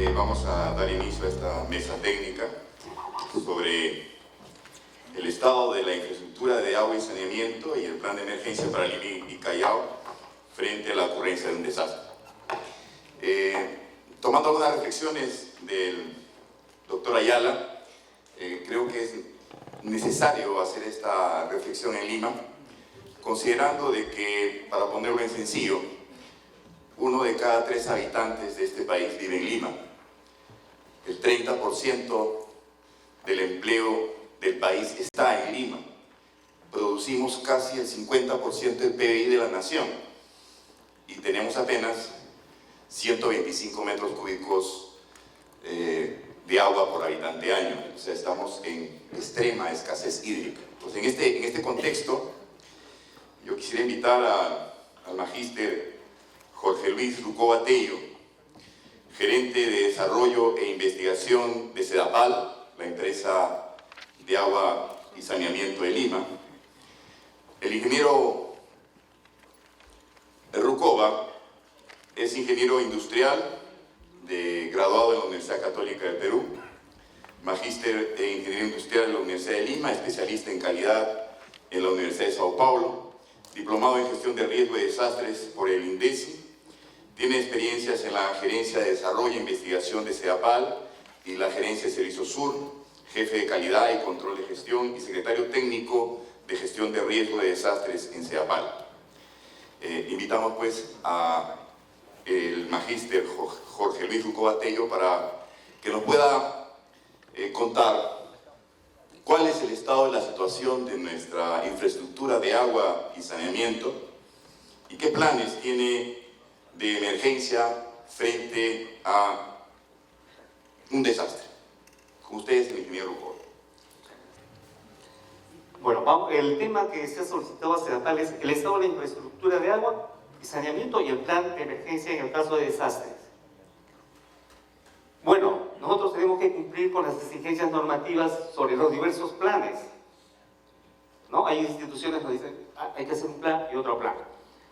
Vamos a dar inicio a esta mesa técnica sobre el estado de la infraestructura de agua y saneamiento y el plan de emergencia para Lima y Callao frente a la ocurrencia de un desastre. Tomando algunas reflexiones del doctor Ayala, creo que es necesario hacer esta reflexión en Lima, considerando de que, para ponerlo en sencillo, 1 de cada 3 habitantes de este país vive en Lima. El 30% del empleo del país está en Lima. Producimos casi el 50% del PBI de la nación y tenemos apenas 125 metros cúbicos de agua por habitante año. O sea, estamos en extrema escasez hídrica. Pues en este contexto, yo quisiera invitar al magíster Jorge Luis Rucoba Tello, gerente de Desarrollo e Investigación de Sedapal, la empresa de agua y saneamiento de Lima. El ingeniero Rucoba es ingeniero industrial, graduado en la Universidad Católica del Perú, magíster en Ingeniería Industrial en la Universidad de Lima, especialista en calidad en la Universidad de Sao Paulo, diplomado en Gestión de Riesgo y Desastres por el INDECI. Tiene experiencias en la Gerencia de Desarrollo e Investigación de Sedapal y la Gerencia de Servicios Sur, jefe de Calidad y Control de Gestión y secretario técnico de Gestión de Riesgo de Desastres en Sedapal. Invitamos pues a el magíster Jorge Luis Rucoba Tello para que nos pueda contar cuál es el estado de la situación de nuestra infraestructura de agua y saneamiento y qué planes tiene de emergencia frente a un desastre. Con ustedes, el ingeniero Rucoba. Bueno, el tema que se ha solicitado a Sedapal es el estado de la infraestructura de agua y saneamiento y el plan de emergencia en el caso de desastres. Bueno, nosotros tenemos que cumplir con las exigencias normativas sobre los diversos planes, ¿no? Hay instituciones que nos dicen, hay que hacer un plan y otro plan.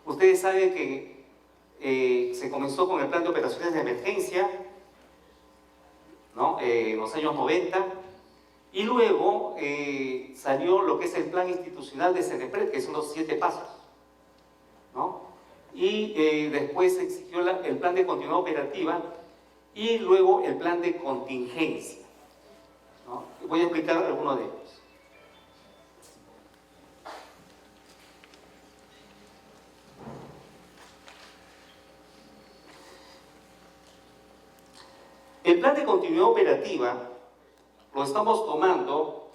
Ustedes saben que se comenzó con el plan de operaciones de emergencia, ¿no? En los años 90, y luego salió lo que es el plan institucional de CENEPRED, que son los 7 pasos, ¿no? Y después se exigió el plan de continuidad operativa y luego el plan de contingencia, ¿no? Voy a explicar algunos de ellos. El plan de continuidad operativa lo estamos tomando,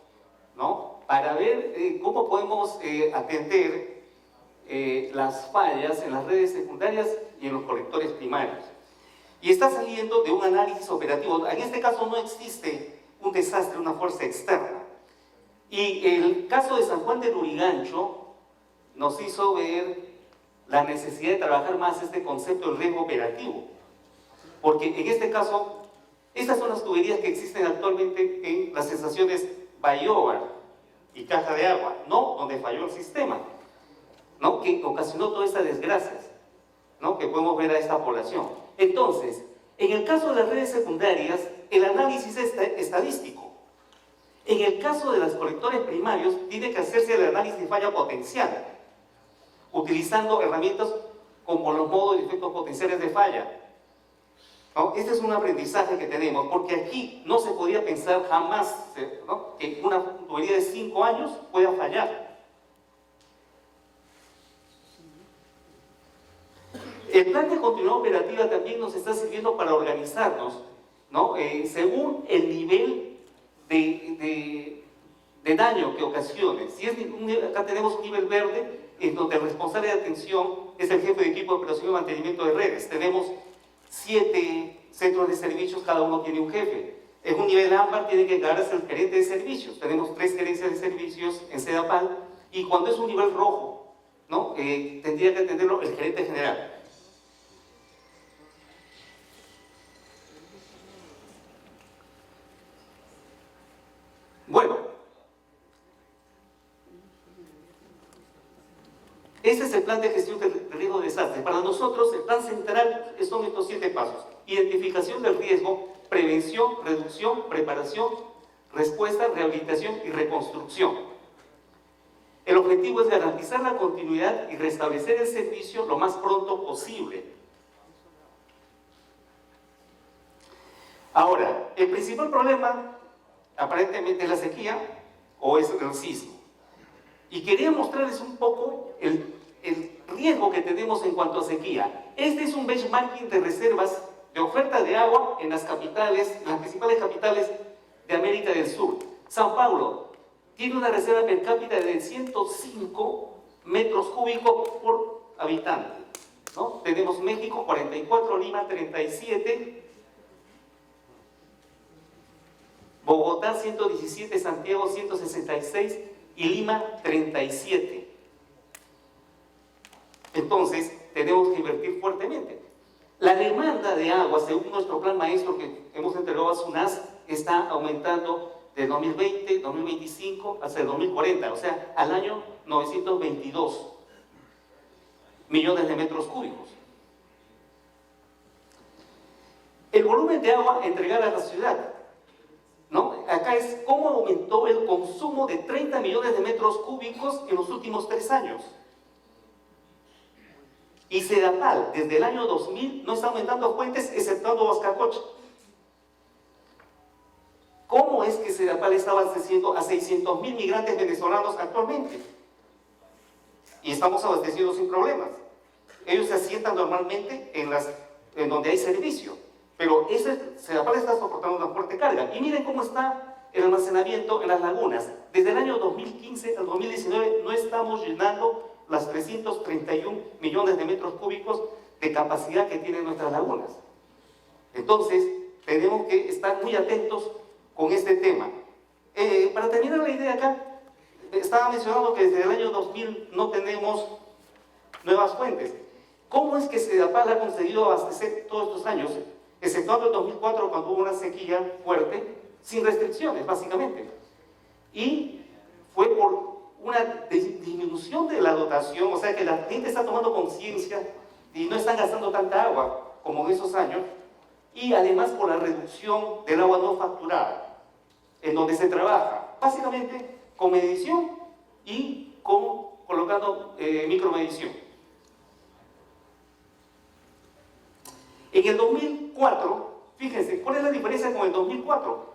¿no?, para ver cómo podemos atender las fallas en las redes secundarias y en los colectores primarios. Y está saliendo de un análisis operativo. En este caso no existe un desastre, una fuerza externa. Y el caso de San Juan de Lurigancho nos hizo ver la necesidad de trabajar más este concepto del riesgo operativo. Porque en este caso, estas son las tuberías que existen actualmente en las estaciones Bayobar y Caja de Agua, no donde falló el sistema, ¿no?, que ocasionó todas estas desgracias, ¿no?, que podemos ver a esta población. Entonces, en el caso de las redes secundarias, el análisis es estadístico. En el caso de los colectores primarios, tiene que hacerse el análisis de falla potencial, utilizando herramientas como los modos de efectos potenciales de falla, ¿no? Este es un aprendizaje que tenemos, porque aquí no se podía pensar jamás, ¿no?, que una tubería de 5 años pueda fallar. El plan de continuidad operativa también nos está sirviendo para organizarnos, ¿no?, según el nivel de daño que ocasione. Si es acá tenemos un nivel verde, en donde el responsable de atención es el jefe de equipo de operación y mantenimiento de redes. Tenemos 7 centros de servicios, cada uno tiene un jefe. En un nivel ámbar tiene que encargarse el gerente de servicios. Tenemos 3 gerencias de servicios en Sedapal, y cuando es un nivel rojo, ¿no?, tendría que atenderlo el gerente general. Bueno, este es el plan de gestión de riesgo de desastres. Para nosotros, el plan central son estos 7 pasos. identificación del riesgo, prevención, reducción, preparación, respuesta, rehabilitación y reconstrucción. El objetivo es garantizar la continuidad y restablecer el servicio lo más pronto posible. Ahora, el principal problema aparentemente es la sequía o es el sismo. Y quería mostrarles un poco el riesgo que tenemos en cuanto a sequía. Este es un benchmarking de reservas de oferta de agua en las capitales, en las principales capitales de América del Sur. Sao Paulo tiene una reserva per cápita de 105 metros cúbicos por habitante, ¿no? Tenemos México 44, Lima 37, Bogotá 117, Santiago 166 y Lima 37. Entonces, tenemos que invertir fuertemente. La demanda de agua, según nuestro plan maestro que hemos entregado a SUNAS, está aumentando de 2020, 2025 hasta el 2040, o sea, al año 922 millones de metros cúbicos. El volumen de agua entregada a la ciudad, ¿no? Acá es cómo aumentó el consumo de 30 millones de metros cúbicos en los últimos 3 años. Y Sedapal, desde el año 2000, no está aumentando fuentes, exceptuando Huascacocha. ¿Cómo es que Sedapal está abasteciendo a 600.000 migrantes venezolanos actualmente? Y estamos abasteciendo sin problemas. Ellos se asientan normalmente en donde hay servicio, pero Sedapal está soportando una fuerte carga. Y miren cómo está el almacenamiento en las lagunas. Desde el año 2015 al 2019 no estamos llenando las 331 millones de metros cúbicos de capacidad que tienen nuestras lagunas. Entonces, tenemos que estar muy atentos con este tema. Para terminar la idea acá, estaba mencionando que desde el año 2000 no tenemos nuevas fuentes. ¿Cómo es que Sedapal ha conseguido abastecer todos estos años, exceptuando el 2004 cuando hubo una sequía fuerte, sin restricciones, básicamente? Y fue por una disminución de la dotación, o sea que la gente está tomando conciencia y no están gastando tanta agua como en esos años, y además por la reducción del agua no facturada, en donde se trabaja básicamente con medición y colocando micromedición. En el 2004, fíjense, ¿cuál es la diferencia con el 2004?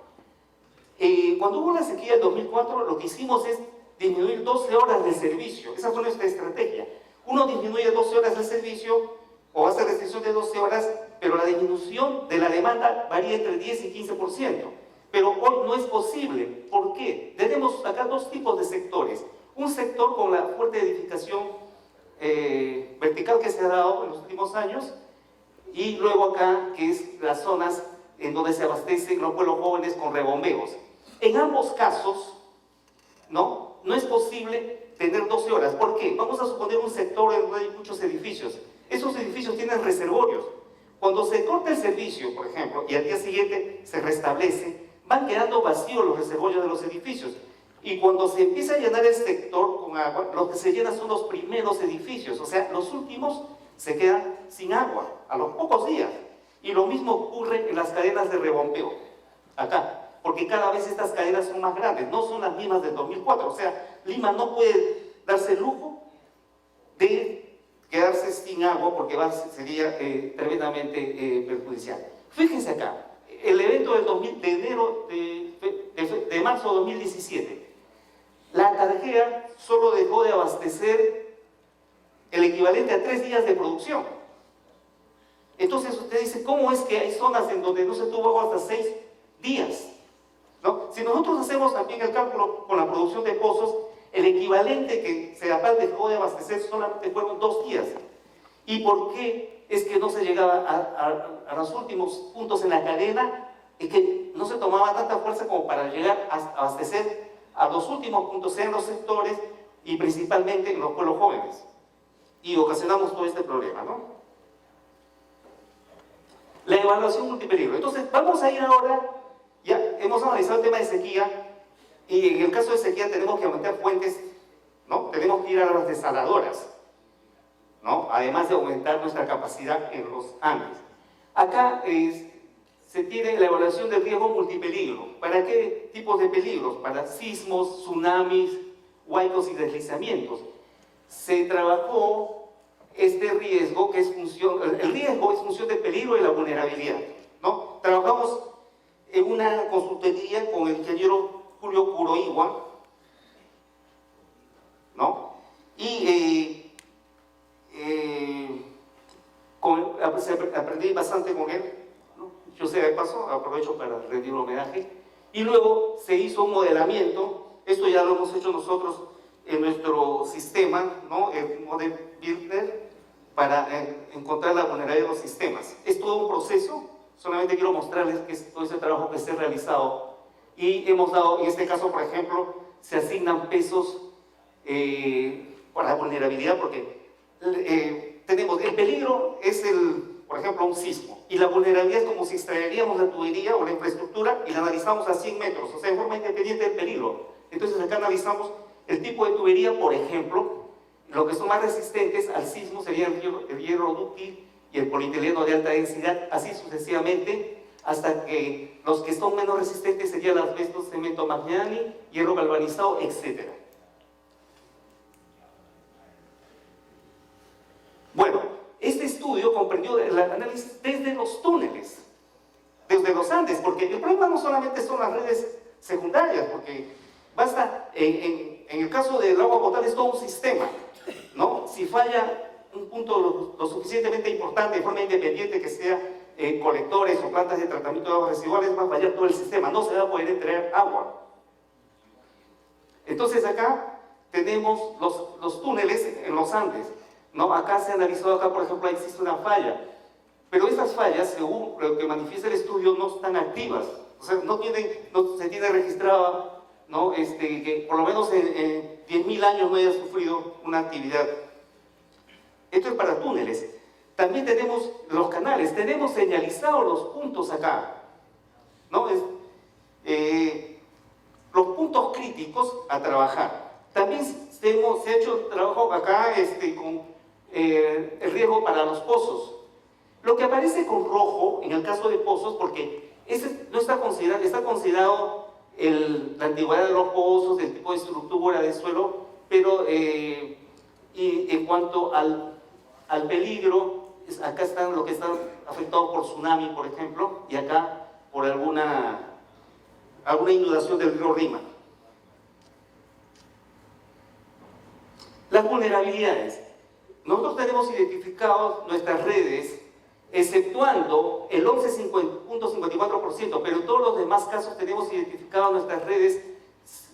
Cuando hubo la sequía del 2004, lo que hicimos es disminuir 12 horas de servicio. Esa fue nuestra estrategia. Uno disminuye 12 horas de servicio o hace restricción de 12 horas, pero la disminución de la demanda varía entre 10 y 15%. Pero hoy no es posible. ¿Por qué? Tenemos acá dos tipos de sectores. Un sector con la fuerte edificación vertical que se ha dado en los últimos años, y luego acá, que es las zonas en donde se abastecen los pueblos jóvenes con rebombeos. En ambos casos, no es posible tener 12 horas. ¿Por qué? Vamos a suponer un sector en donde hay muchos edificios. Esos edificios tienen reservorios. Cuando se corta el servicio, por ejemplo, y al día siguiente se restablece, van quedando vacíos los reservorios de los edificios. Y cuando se empieza a llenar el sector con agua, los que se llenan son los primeros edificios, o sea, los últimos se quedan sin agua a los pocos días. Y lo mismo ocurre en las cadenas de rebombeo, acá, porque cada vez estas cadenas son más grandes, no son las mismas del 2004. O sea, Lima no puede darse el lujo de quedarse sin agua porque sería tremendamente perjudicial. Fíjense acá, el evento de marzo de 2017, la Tarjea solo dejó de abastecer el equivalente a 3 días de producción. Entonces usted dice, ¿cómo es que hay zonas en donde no se tuvo agua hasta 6 días? ¿No? Si nosotros hacemos también el cálculo con la producción de pozos, el equivalente que Sedapal dejó de abastecer solamente fueron 2 días. ¿Y por qué es que no se llegaba a los últimos puntos en la cadena? Es que no se tomaba tanta fuerza como para llegar a abastecer a los últimos puntos en los sectores y principalmente en los pueblos jóvenes. Y ocasionamos todo este problema, ¿no? La evaluación multipeligro. Entonces, vamos a ir ahora, ya hemos analizado el tema de sequía, y en el caso de sequía tenemos que aumentar fuentes, ¿no? Tenemos que ir a las desaladoras, ¿no? Además de aumentar nuestra capacidad en los Andes. Acá se tiene la evaluación del riesgo multipeligro. ¿Para qué tipos de peligros? Para sismos, tsunamis, huaicos y deslizamientos. Se trabajó este riesgo, que es el riesgo es función del peligro y la vulnerabilidad, ¿no? Trabajamos en una consultoría con el ingeniero Julio Kuroiwa, ¿no? Y aprendí bastante con él, ¿no? Yo sé de paso, aprovecho para rendir un homenaje. Y luego se hizo un modelamiento, esto ya lo hemos hecho nosotros en nuestro sistema, ¿no? El Model Builder, para encontrar la vulnerabilidad de los sistemas. Es todo un proceso, solamente quiero mostrarles que es todo ese trabajo que se ha realizado. Y hemos dado, en este caso, por ejemplo, se asignan pesos para la vulnerabilidad, porque tenemos el peligro, es por ejemplo, un sismo, y la vulnerabilidad es como si extraeríamos la tubería o la infraestructura y la analizamos a 100 metros, o sea, en forma independiente del peligro. Entonces acá analizamos el tipo de tubería, por ejemplo, lo que son más resistentes al sismo serían el hierro dúctil y el polietileno de alta densidad, así sucesivamente, hasta que los que son menos resistentes serían el asbesto, cemento Magnani, hierro galvanizado, etc. Bueno, este estudio comprendió el análisis desde los túneles, desde los Andes, porque el problema no solamente son las redes secundarias, porque basta, en el caso del agua potable es todo un sistema, ¿no? Si falla un punto lo suficientemente importante de forma independiente, que sea colectores o plantas de tratamiento de aguas residuales, va a fallar todo el sistema, no se va a poder entregar agua. Entonces acá tenemos los túneles en los Andes, ¿no? Acá se ha analizado, acá por ejemplo existe una falla, pero estas fallas, según lo que manifiesta el estudio, no están activas, o sea, no se tiene registrado, ¿no? Que por lo menos en 10.000 años no haya sufrido una actividad. Esto es para túneles. También tenemos los canales, tenemos señalizados los puntos acá, ¿no? Los puntos críticos a trabajar. También se ha hecho trabajo acá con el riesgo para los pozos. Lo que aparece con rojo en el caso de pozos, porque ese no está considerado, está considerado la antigüedad de los pozos, el tipo de estructura del suelo, pero y en cuanto al peligro, acá están los que están afectados por tsunami, por ejemplo, y acá por alguna inundación del río Rima. Las vulnerabilidades. Nosotros tenemos identificados nuestras redes, exceptuando el 11.54%, pero en todos los demás casos tenemos identificadas nuestras redes,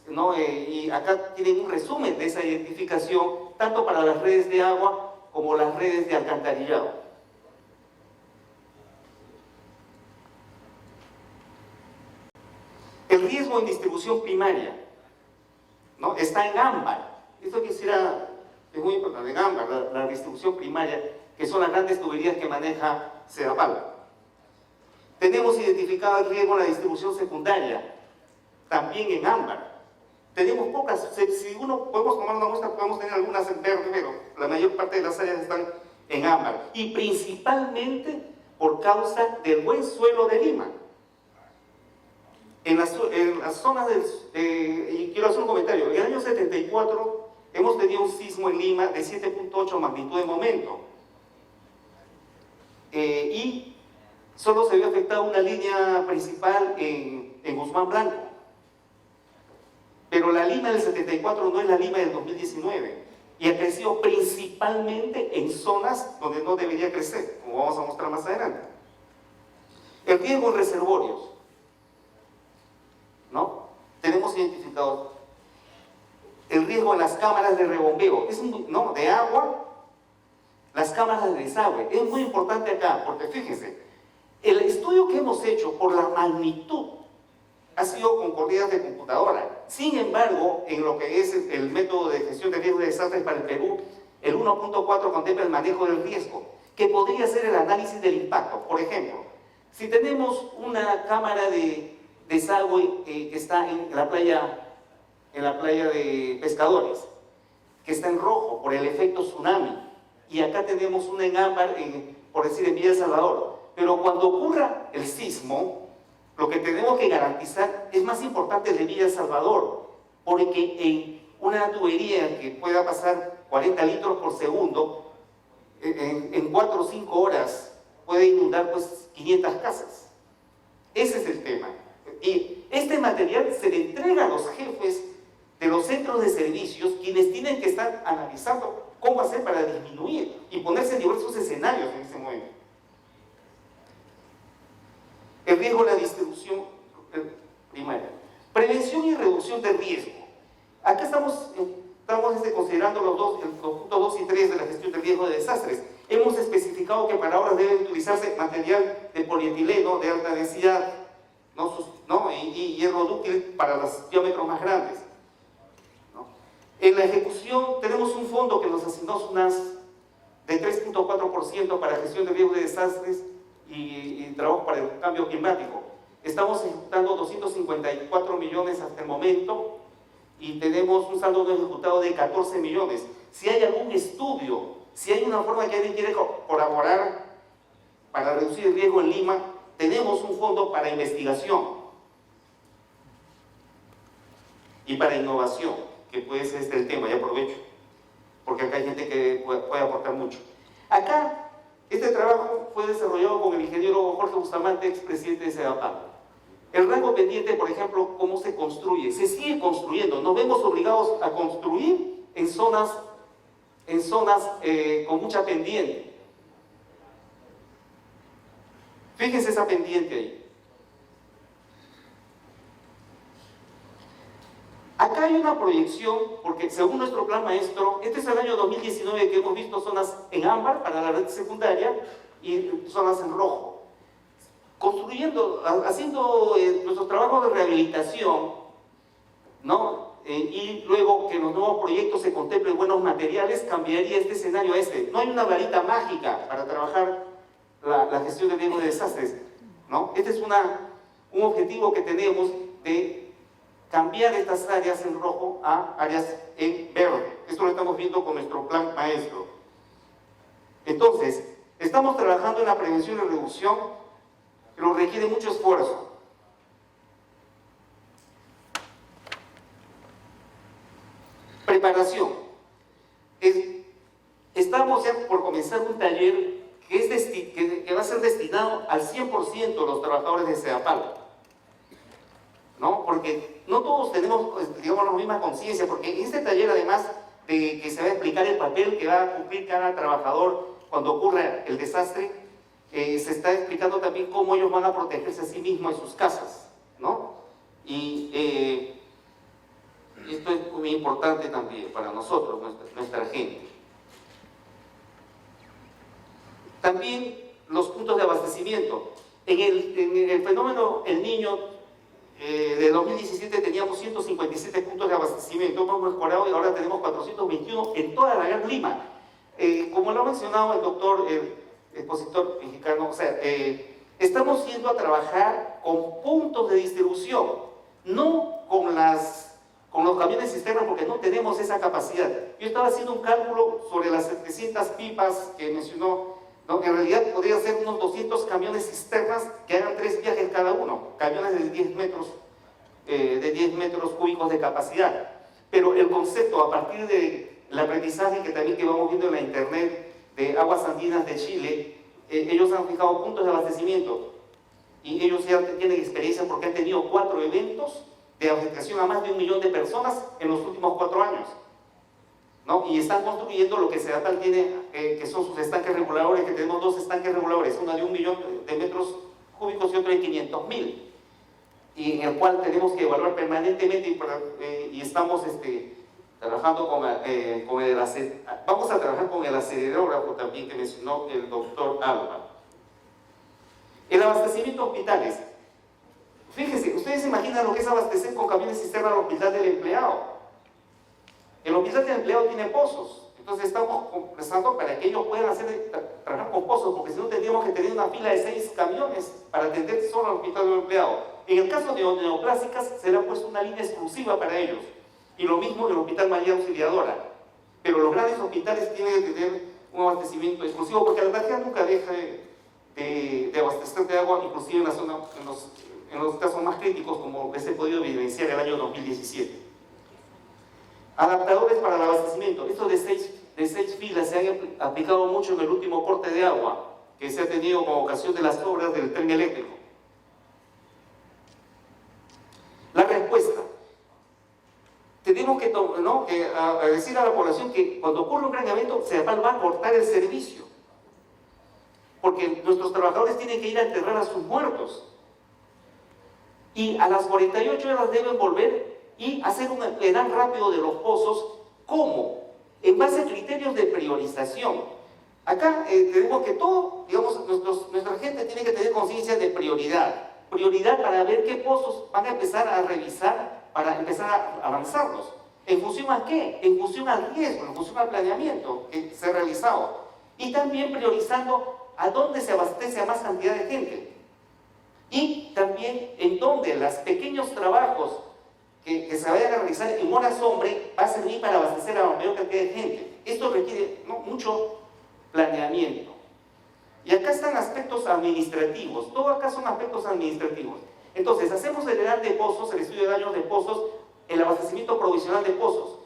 ¿no? Y acá tienen un resumen de esa identificación, tanto para las redes de agua como las redes de alcantarillado. El riesgo en distribución primaria, ¿no? Está en ámbar. Esto quisiera, es muy importante, en ámbar, la distribución primaria, que son las grandes tuberías que maneja Sedapal. Tenemos identificado el riesgo en la distribución secundaria, también en ámbar. Tenemos pocas, si uno podemos tomar una muestra, podemos tener algunas en verde, pero la mayor parte de las áreas están en ámbar. Y principalmente por causa del buen suelo de Lima. En las zonas y quiero hacer un comentario, en el año 74 hemos tenido un sismo en Lima de 7.8 magnitud de momento. Y solo se vio afectada una línea principal en Guzmán Blanco. Pero la Lima del 74 no es la Lima del 2019 y ha crecido principalmente en zonas donde no debería crecer, como vamos a mostrar más adelante. El riesgo en reservorios, ¿no? Tenemos identificado el riesgo en las cámaras de rebombeo, ¿no? De agua, las cámaras de desagüe. Es muy importante acá, porque fíjense, el estudio que hemos hecho por la magnitud ha sido con corridas de computadora. Sin embargo, en lo que es el método de gestión de riesgos de desastres para el Perú, el 1.4 contempla el manejo del riesgo, que podría ser el análisis del impacto. Por ejemplo, si tenemos una cámara de desagüe que está en la playa de Pescadores, que está en rojo por el efecto tsunami, y acá tenemos una en ámbar, por decir, en Villa El Salvador. Pero cuando ocurra el sismo, lo que tenemos que garantizar es más importante de Villa El Salvador, porque en una tubería que pueda pasar 40 litros por segundo, en 4 o 5 horas puede inundar pues 500 casas. Ese es el tema. Y este material se le entrega a los jefes de los centros de servicios, quienes tienen que estar analizando cómo hacer para disminuir y ponerse en diversos escenarios en ese momento. El riesgo de la distribución primaria. Prevención y reducción del riesgo. Acá estamos considerando los puntos 2 y 3 de la gestión del riesgo de desastres. Hemos especificado que para obras debe utilizarse material de polietileno de alta densidad, y hierro dúctil para los diámetros más grandes. En la ejecución tenemos un fondo que nos asignó SUNAS de 3.4% para gestión de riesgo de desastres y trabajo para el cambio climático. Estamos ejecutando 254 millones hasta el momento y tenemos un saldo no ejecutado de 14 millones. Si hay algún estudio, si hay una forma que alguien quiere colaborar para reducir el riesgo en Lima, tenemos un fondo para investigación y para innovación, que puede ser el tema, y aprovecho, porque acá hay gente que puede aportar mucho. Acá, este trabajo fue desarrollado con el ingeniero Jorge Bustamante, expresidente de Sedapal. El rango pendiente, por ejemplo, cómo se construye, se sigue construyendo, nos vemos obligados a construir en zonas con mucha pendiente. Fíjense esa pendiente ahí. Acá hay una proyección, porque según nuestro plan maestro, este es el año 2019 que hemos visto zonas en ámbar para la red secundaria y zonas en rojo. Construyendo, haciendo nuestros trabajos de rehabilitación, y luego que los nuevos proyectos se contemplen buenos materiales, cambiaría este escenario a este. No hay una varita mágica para trabajar la gestión de riesgo de desastres, Este es un objetivo que tenemos de cambiar estas áreas en rojo a áreas en verde. Esto lo estamos viendo con nuestro plan maestro. Entonces, estamos trabajando en la prevención y reducción, pero requiere mucho esfuerzo. Preparación. Estamos ya por comenzar un taller que va a ser destinado al 100% de los trabajadores de Sedapal. Porque no todos tenemos, digamos, la misma conciencia, porque en este taller, además de que se va a explicar el papel que va a cumplir cada trabajador cuando ocurra el desastre, se está explicando también cómo ellos van a protegerse a sí mismos en sus casas, Y esto es muy importante también para nosotros, nuestra gente. También los puntos de abastecimiento. En el fenómeno El Niño de 2017 teníamos 157 puntos de abastecimiento, hemos mejorado y ahora tenemos 421 en toda la Gran Lima. Como lo ha mencionado el doctor, el expositor mexicano, estamos yendo a trabajar con puntos de distribución, no con los camiones cisterna, porque no tenemos esa capacidad. Yo estaba haciendo un cálculo sobre las 700 pipas que mencionó. En realidad podría ser unos 200 camiones cisternas que hagan 3 viajes cada uno, camiones de 10 metros cúbicos de capacidad. Pero el concepto, a partir del aprendizaje que vamos viendo en la internet de Aguas Andinas de Chile, ellos han fijado puntos de abastecimiento y ellos ya tienen experiencia porque han tenido 4 eventos de abastecimiento a más de 1 millón de personas en los últimos 4 años. Y están construyendo lo que Sedapal tiene, que son sus estanques reguladores, que tenemos 2 estanques reguladores, uno de 1 millón de metros cúbicos y otro de 500.000, y en el cual tenemos que evaluar permanentemente y estamos trabajando vamos a trabajar con el acelerógrafo también que mencionó el doctor Alba. El abastecimiento de hospitales. Fíjense, ustedes se imaginan lo que es abastecer con camiones cisterna al hospital del empleado. El hospital del empleado tiene pozos, entonces estamos conversando para que ellos puedan trabajar con pozos, porque si no tendríamos que tener una fila de 6 camiones para atender solo al hospital del empleado. En el caso de neoplásicas se le ha puesto una línea exclusiva para ellos, y lo mismo en el Hospital María Auxiliadora. Pero los grandes hospitales tienen que tener un abastecimiento exclusivo, porque la energía nunca deja de abastecer de agua, inclusive en, la zona, en los casos más críticos, como se ha podido evidenciar el año 2017. Adaptadores para el abastecimiento. Esto de seis filas se han aplicado mucho en el último corte de agua que se ha tenido con ocasión de las obras del tren eléctrico. La respuesta. Tenemos que decir a la población que cuando ocurre un gran evento, CEDAPAL va a cortar el servicio, porque nuestros trabajadores tienen que ir a enterrar a sus muertos y a las 48 horas deben volver y hacer un plan rápido de los pozos. ¿Cómo? En base a criterios de priorización. Acá tenemos que todo, digamos, nuestra gente tiene que tener conciencia de prioridad. Prioridad para ver qué pozos van a empezar a revisar para empezar a avanzarlos. ¿En función a qué? En función al riesgo, en función al planeamiento que se ha realizado. Y también priorizando a dónde se abastece a más cantidad de gente. Y también en dónde los pequeños trabajos que se vayan a realizar en horas hombre va a servir para abastecer a la mayor cantidad de gente. Esto requiere mucho planeamiento. Y acá están aspectos administrativos. Todo acá son aspectos administrativos. Entonces, hacemos el EDAN de pozos, el estudio de daños de pozos, el abastecimiento provisional de pozos.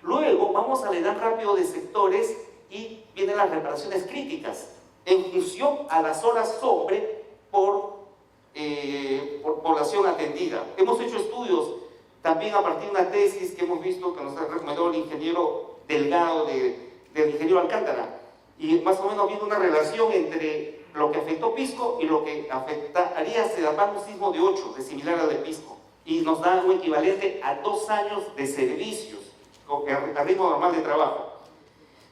Luego vamos al EDAN rápido de sectores y vienen las reparaciones críticas en función a las horas sobre por población atendida. Hemos hecho estudios también a partir de una tesis que hemos visto que nos ha recomendado el ingeniero Delgado del ingeniero Alcántara, y más o menos viendo una relación entre lo que afectó Pisco y lo que afectaría a CEDAPAL, un sismo de 8, de similar al de Pisco, y nos da un equivalente a 2 años de servicios a ritmo normal de trabajo.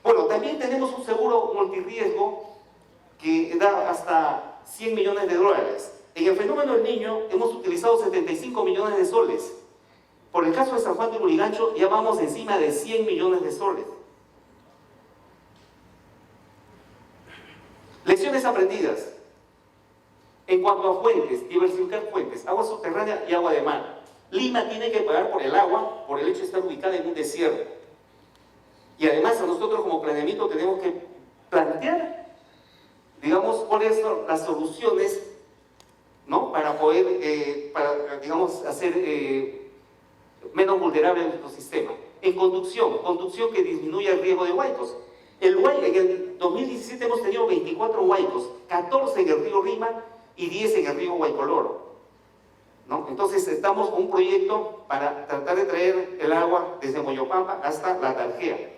Bueno, también tenemos un seguro multirriesgo que da hasta 100 millones de dólares. En el fenómeno del Niño hemos utilizado 75 millones de soles. Por el caso de San Juan de Lurigancho ya vamos encima de 100 millones de soles. Lecciones aprendidas. En cuanto a fuentes, diversificar fuentes, agua subterránea y agua de mar. Lima tiene que pagar por el agua, por el hecho de estar ubicada en un desierto. Y además a nosotros como planeamiento tenemos que plantear, digamos, cuáles son las soluciones, ¿no? Para poder, digamos, hacer menos vulnerable nuestro sistema. En conducción que disminuya el riesgo de huaicos. En el 2017 hemos tenido 24 huaicos, 14 en el río Rima y 10 en el río Huaycoloro, ¿no? Entonces estamos con un proyecto para tratar de traer el agua desde Moyopampa hasta La Tarjea.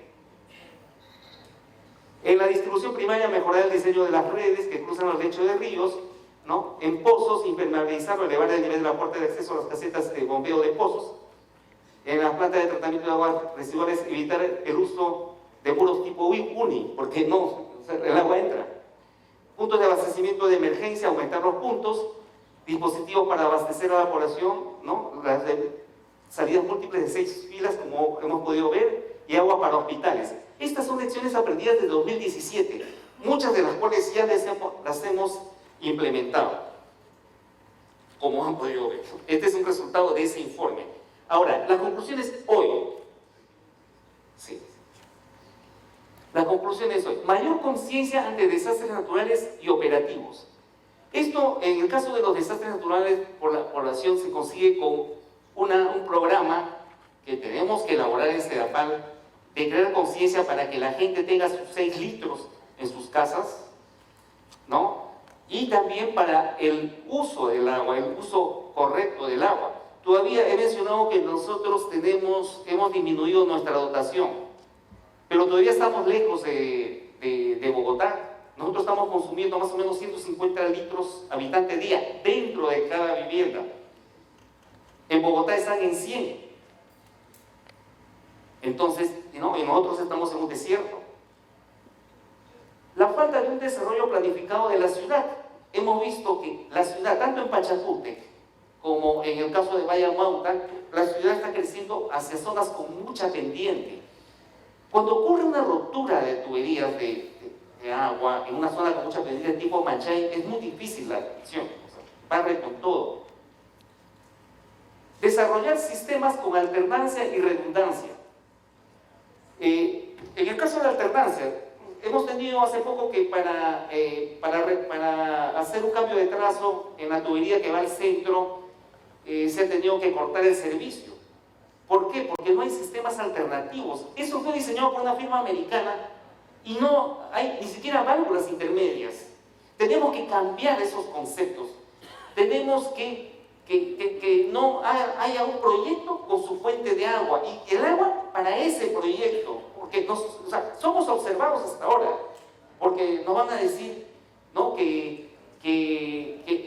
En la distribución primaria, mejorar el diseño de las redes que cruzan los lechos de ríos, ¿no? En pozos, impermeabilizar o elevar el nivel de la puerta de acceso a las casetas de bombeo de pozos. En las plantas de tratamiento de aguas residuales, evitar el uso de muros tipo uni, porque el agua entra. Puntos de abastecimiento de emergencia, aumentar los puntos. Dispositivos para abastecer a la población, ¿no? Las salidas múltiples de 6 filas, como hemos podido ver, y agua para hospitales. Estas son lecciones aprendidas desde 2017, muchas de las cuales ya las hemos implementado, como han podido ver. Este es un resultado de ese informe. Ahora, las conclusiones hoy. Sí. La conclusión es hoy. Mayor conciencia ante desastres naturales y operativos. Esto, en el caso de los desastres naturales por la población, se consigue con un programa que tenemos que elaborar en CEDAPAL, de crear conciencia para que la gente tenga sus 6 litros en sus casas, ¿no? Y también para el uso del agua, el uso correcto del agua. Todavía he mencionado que nosotros hemos disminuido nuestra dotación, pero todavía estamos lejos de Bogotá. Nosotros estamos consumiendo más o menos 150 litros habitante día dentro de cada vivienda. En Bogotá están en 100. Entonces, ¿no? Y nosotros estamos en un desierto. La falta de un desarrollo planificado de la ciudad. Hemos visto que la ciudad, tanto en Pachacútec como en el caso de Valle Mauta, la ciudad está creciendo hacia zonas con mucha pendiente. Cuando ocurre una ruptura de tuberías de agua en una zona con mucha pendiente tipo Manchay, es muy difícil la atención, barre con todo. Desarrollar sistemas con alternancia y redundancia. En el caso de la alternancia, hemos tenido hace poco que para hacer un cambio de trazo en la tubería que va al centro, se ha tenido que cortar el servicio. ¿Por qué? Porque no hay sistemas alternativos. Eso fue diseñado por una firma americana y no hay ni siquiera válvulas intermedias. Tenemos que cambiar esos conceptos. Tenemos que no haya un proyecto con su fuente de agua y el agua para ese proyecto, porque o sea, somos observados hasta ahora, porque nos van a decir, ¿no?, que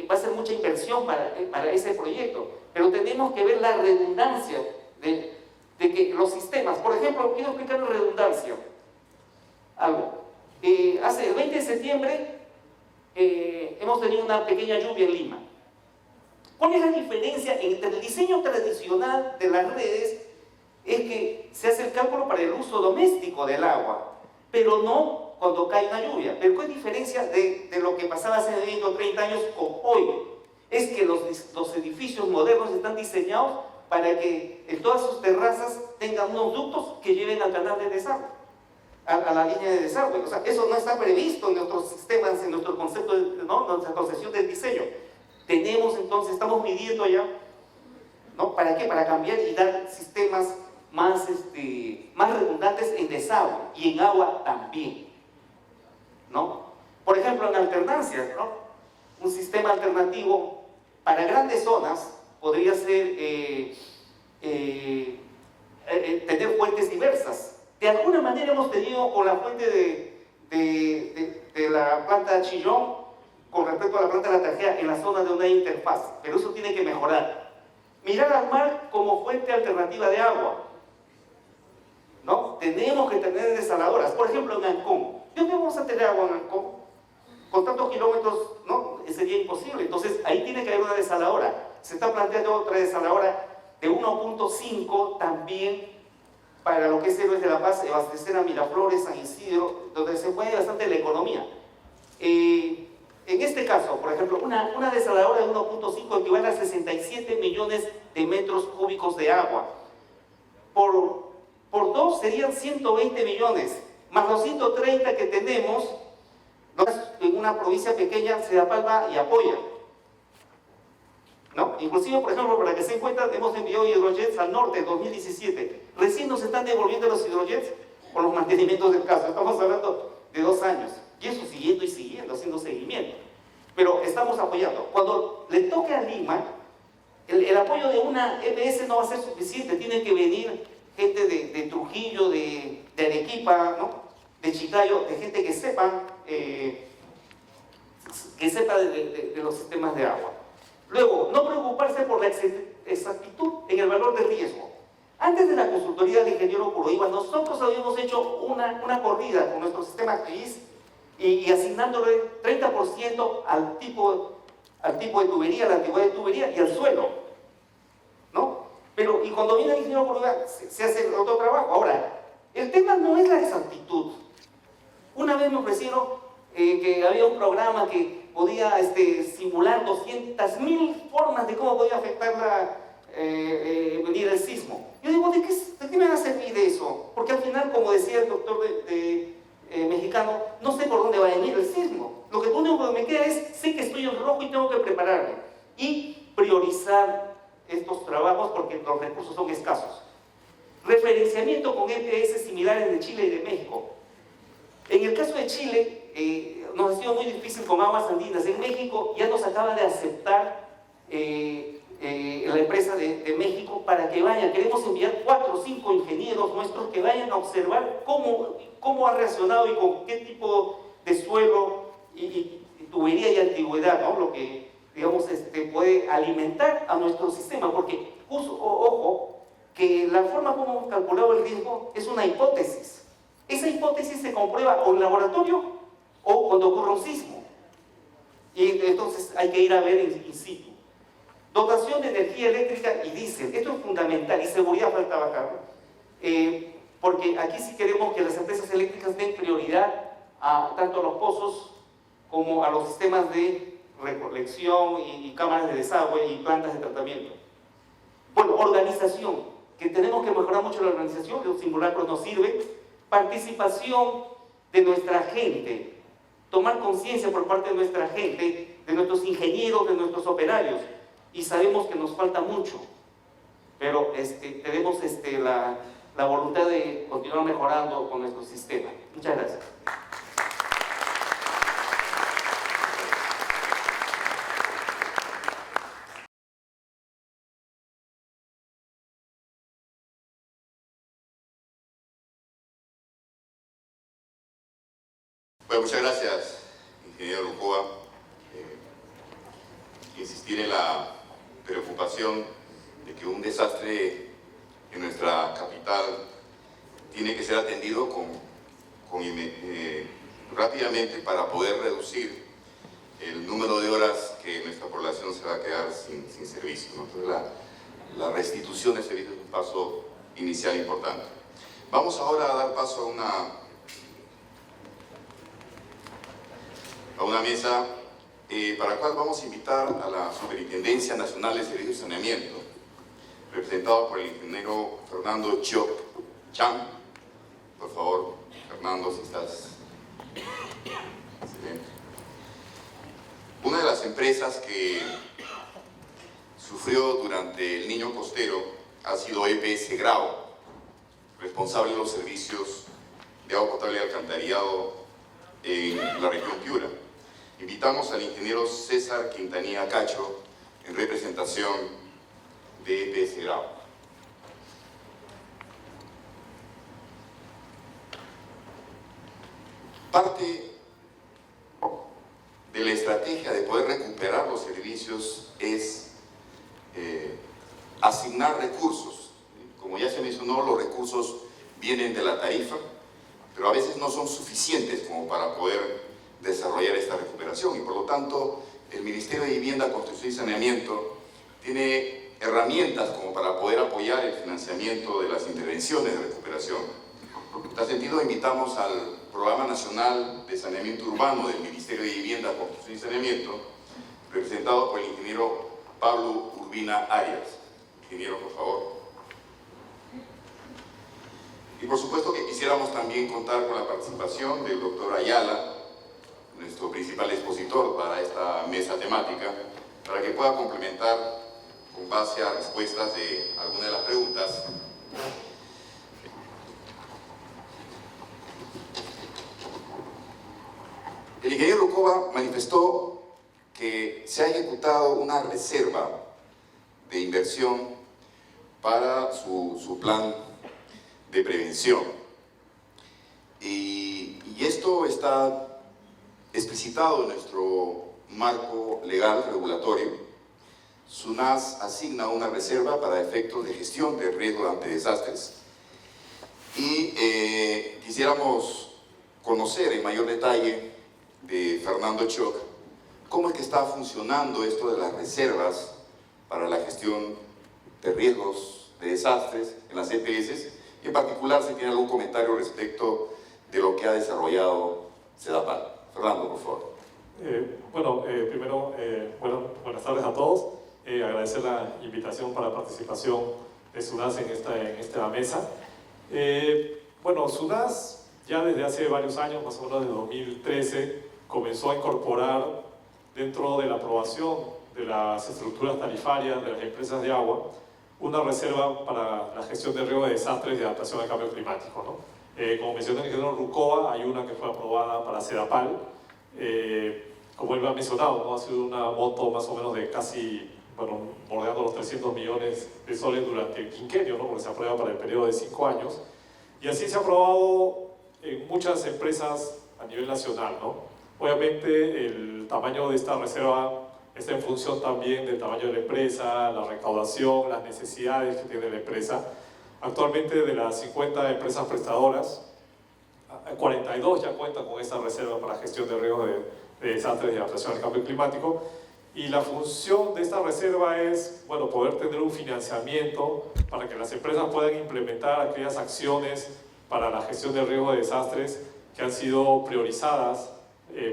va a ser mucha inversión para ese proyecto, pero tenemos que ver la redundancia de que los sistemas, por ejemplo, quiero explicar redundancia, algo. Hace el 20 de septiembre hemos tenido una pequeña lluvia en Lima. ¿Cuál es la diferencia entre el diseño tradicional de las redes? Es que se hace el cálculo para el uso doméstico del agua, pero no cuando cae una lluvia. Pero ¿cuál es la diferencia de lo que pasaba hace 20 o 30 años con hoy? Es que los edificios modernos están diseñados para que en todas sus terrazas tengan unos ductos que lleven al canal de desagüe, a la línea de desagüe. O sea, eso no está previsto en nuestros sistemas, en nuestro concepto, ¿no?, nuestra concepción del diseño. Tenemos entonces, estamos midiendo ya, ¿no? ¿Para qué? Para cambiar y dar sistemas más redundantes en desagüe y en agua también, ¿no? Por ejemplo, en alternancias, ¿no? Un sistema alternativo para grandes zonas podría ser tener fuentes diversas. De alguna manera hemos tenido con la fuente de la planta Chillón, con respecto a la planta de la Tajea, en la zona de una interfaz, pero eso tiene que mejorar. Mirar al mar como fuente alternativa de agua, ¿no? Tenemos que tener desaladoras. Por ejemplo, en Ancón. ¿De dónde vamos a tener agua en Ancón? Con tantos kilómetros, ¿no?, sería imposible. Entonces, ahí tiene que haber una desaladora. Se está planteando otra desaladora de 1.5 también para lo que es Héroes de la Paz, abastecer a Miraflores, San Isidro, donde se mueve bastante la economía. En este caso, por ejemplo, una desaladora de 1.5 equivale a 67 millones de metros cúbicos de agua. Por 2 serían 120 millones, más los 130 que tenemos, ¿no?, en una provincia pequeña, Sedapalma y Apoya, ¿no? Inclusive, por ejemplo, para que se den cuenta, hemos enviado hidrojets al norte en 2017. Recién nos están devolviendo los hidrojets por los mantenimientos del caso. Estamos hablando de 2 años. Y eso siguiendo y siguiendo, haciendo seguimiento. Pero estamos apoyando. Cuando le toque a Lima, el apoyo de una EPS no va a ser suficiente. Tiene que venir gente de Trujillo, de Arequipa, ¿no?, de Chiclayo, de gente que sepa de los sistemas de agua. Luego, no preocuparse por la exactitud en el valor de riesgo. Antes de la consultoría del ingeniero Curoiba, nosotros habíamos hecho una corrida con nuestro sistema CRIS y asignándole 30% al tipo de tubería, la antigüedad de tubería y al suelo, ¿no? Pero, y cuando viene el ingeniero Curoiba, se hace otro trabajo. Ahora, el tema no es la exactitud. Una vez me ofrecieron que había un programa que podía simular 200.000 formas de cómo podía afectar venir el sismo. Yo digo, ¿de qué me va a servir eso? Porque al final, como decía el doctor mexicano, no sé por dónde va a venir el sismo. Lo único que me queda es, sé que estoy en rojo y tengo que prepararme. Y priorizar estos trabajos porque los recursos son escasos. Referenciamiento con EPS similares de Chile y de México. En el caso de Chile, nos ha sido muy difícil con aguas andinas. En México ya nos acaba de aceptar la empresa de México para que vayan. Queremos enviar 4 o 5 ingenieros nuestros que vayan a observar cómo ha reaccionado y con qué tipo de suelo y tubería y antigüedad, ¿no?, lo que, digamos, puede alimentar a nuestro sistema. Porque, ojo, que la forma como hemos calculado el riesgo es una hipótesis. Esa hipótesis se comprueba o en laboratorio o cuando ocurre un sismo. Y entonces hay que ir a ver in situ. Dotación de energía eléctrica y diésel. Esto es fundamental. Y seguridad faltaba acá, porque aquí sí queremos que las empresas eléctricas den prioridad tanto a los pozos como a los sistemas de recolección y cámaras de desagüe y plantas de tratamiento. Bueno, organización, que tenemos que mejorar mucho la organización. Los simulacros nos sirven. Participación de nuestra gente, tomar conciencia por parte de nuestra gente, de nuestros ingenieros, de nuestros operarios, y sabemos que nos falta mucho, pero tenemos la voluntad de continuar mejorando con nuestro sistema. Muchas gracias. Bueno, muchas gracias, ingeniero Rucoba. Insistir en la preocupación de que un desastre en nuestra capital tiene que ser atendido rápidamente para poder reducir el número de horas que nuestra población se va a quedar sin servicio, ¿no? Entonces, la restitución de servicios es un paso inicial importante. Vamos ahora a dar paso a una mesa para la cual vamos a invitar a la Superintendencia Nacional de Servicios de Saneamiento, representado por el ingeniero Fernando Chioc Chan. Por favor, Fernando, si estás. Excelente. Una de las empresas que sufrió durante el Niño Costero ha sido EPS Grau, responsable de los servicios de agua potable y alcantarillado en la región Piura. Invitamos al ingeniero César Quintanilla Cacho en representación de EPS Grau. Parte de la estrategia de poder recuperar los servicios es asignar recursos. Como ya se mencionó, los recursos vienen de la tarifa, pero a veces no son suficientes como para poder desarrollar esta recuperación, y por lo tanto el Ministerio de Vivienda, Construcción y Saneamiento tiene herramientas como para poder apoyar el financiamiento de las intervenciones de recuperación. En este sentido, invitamos al Programa Nacional de Saneamiento Urbano del Ministerio de Vivienda, Construcción y Saneamiento, representado por el ingeniero Pablo Urbina Arias. Ingeniero, por favor. Y por supuesto que quisiéramos también contar con la participación del doctor Ayala, nuestro principal expositor para esta mesa temática, para que pueda complementar con base a respuestas de algunas de las preguntas. El ingeniero Rucoba manifestó que se ha ejecutado una reserva de inversión para su plan de prevención. Y esto está explicitado en nuestro marco legal regulatorio. SUNAS asigna una reserva para efectos de gestión de riesgo ante desastres. Y quisiéramos conocer en mayor detalle de Fernando Chioc cómo es que está funcionando esto de las reservas para la gestión de riesgos de desastres en las EPS, y en particular si tiene algún comentario respecto de lo que ha desarrollado SEDAPAL. Fernando, por favor. Primero, buenas tardes a todos. Agradecer la invitación para la participación de SUNAS en esta mesa. SUNAS ya desde hace varios años, más o menos desde 2013, comenzó a incorporar dentro de la aprobación de las estructuras tarifarias de las empresas de agua una reserva para la gestión de riesgo de desastres y adaptación al cambio climático, ¿no? Como mencionó el ingeniero Rucoba, hay una que fue aprobada para SEDAPAL. Como él me ha mencionado, ¿no? Ha sido una monto más o menos de casi, bordeando los 300 millones de soles durante el quinquenio, ¿no? Porque se aprueba para el periodo de 5 años. Y así se ha aprobado en muchas empresas a nivel nacional, ¿no? Obviamente el tamaño de esta reserva está en función también del tamaño de la empresa, la recaudación, las necesidades que tiene la empresa. Actualmente, de las 50 empresas prestadoras, 42 ya cuentan con esta reserva para gestión de riesgos de desastres y adaptación al cambio climático. Y la función de esta reserva es, poder tener un financiamiento para que las empresas puedan implementar aquellas acciones para la gestión de riesgos de desastres que han sido priorizadas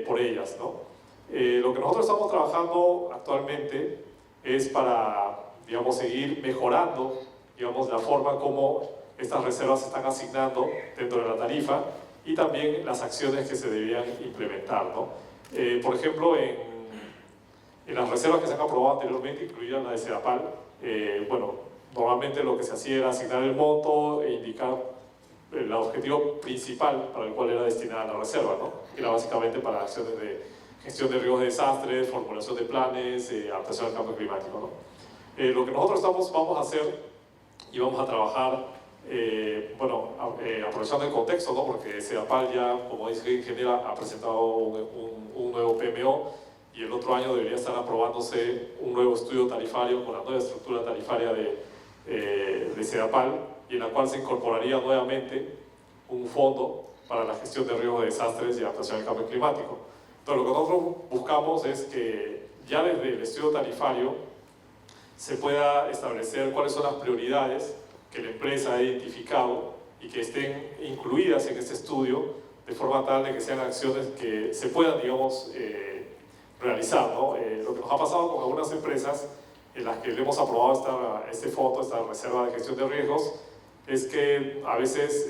por ellas, ¿no? Lo que nosotros estamos trabajando actualmente es para, seguir mejorando, la forma como estas reservas se están asignando dentro de la tarifa, y también las acciones que se debían implementar, ¿no? Por ejemplo, en las reservas que se han aprobado anteriormente, incluida la de Sedapal, bueno, normalmente lo que se hacía era asignar el monto e indicar el objetivo principal para el cual era destinada la reserva, ¿no? Era básicamente para acciones de gestión de riesgos de desastres, formulación de planes, adaptación al cambio climático, ¿no? Lo que nosotros vamos a hacer y vamos a trabajar, bueno, aprovechando el contexto, ¿no? Porque Sedapal ya, como dice el ingeniero, ha presentado un nuevo PMO y el otro año debería estar aprobándose un nuevo estudio tarifario con la nueva estructura tarifaria de Sedapal, y en la cual se incorporaría nuevamente un fondo para la gestión de riesgos de desastres y adaptación al cambio climático. Entonces, lo que nosotros buscamos es que ya desde el estudio tarifario se pueda establecer cuáles son las prioridades que la empresa ha identificado y que estén incluidas en este estudio, de forma tal de que sean acciones que se puedan, digamos, realizar, ¿no? Lo que nos ha pasado con algunas empresas en las que le hemos aprobado este fondo, esta reserva de gestión de riesgos, es que a veces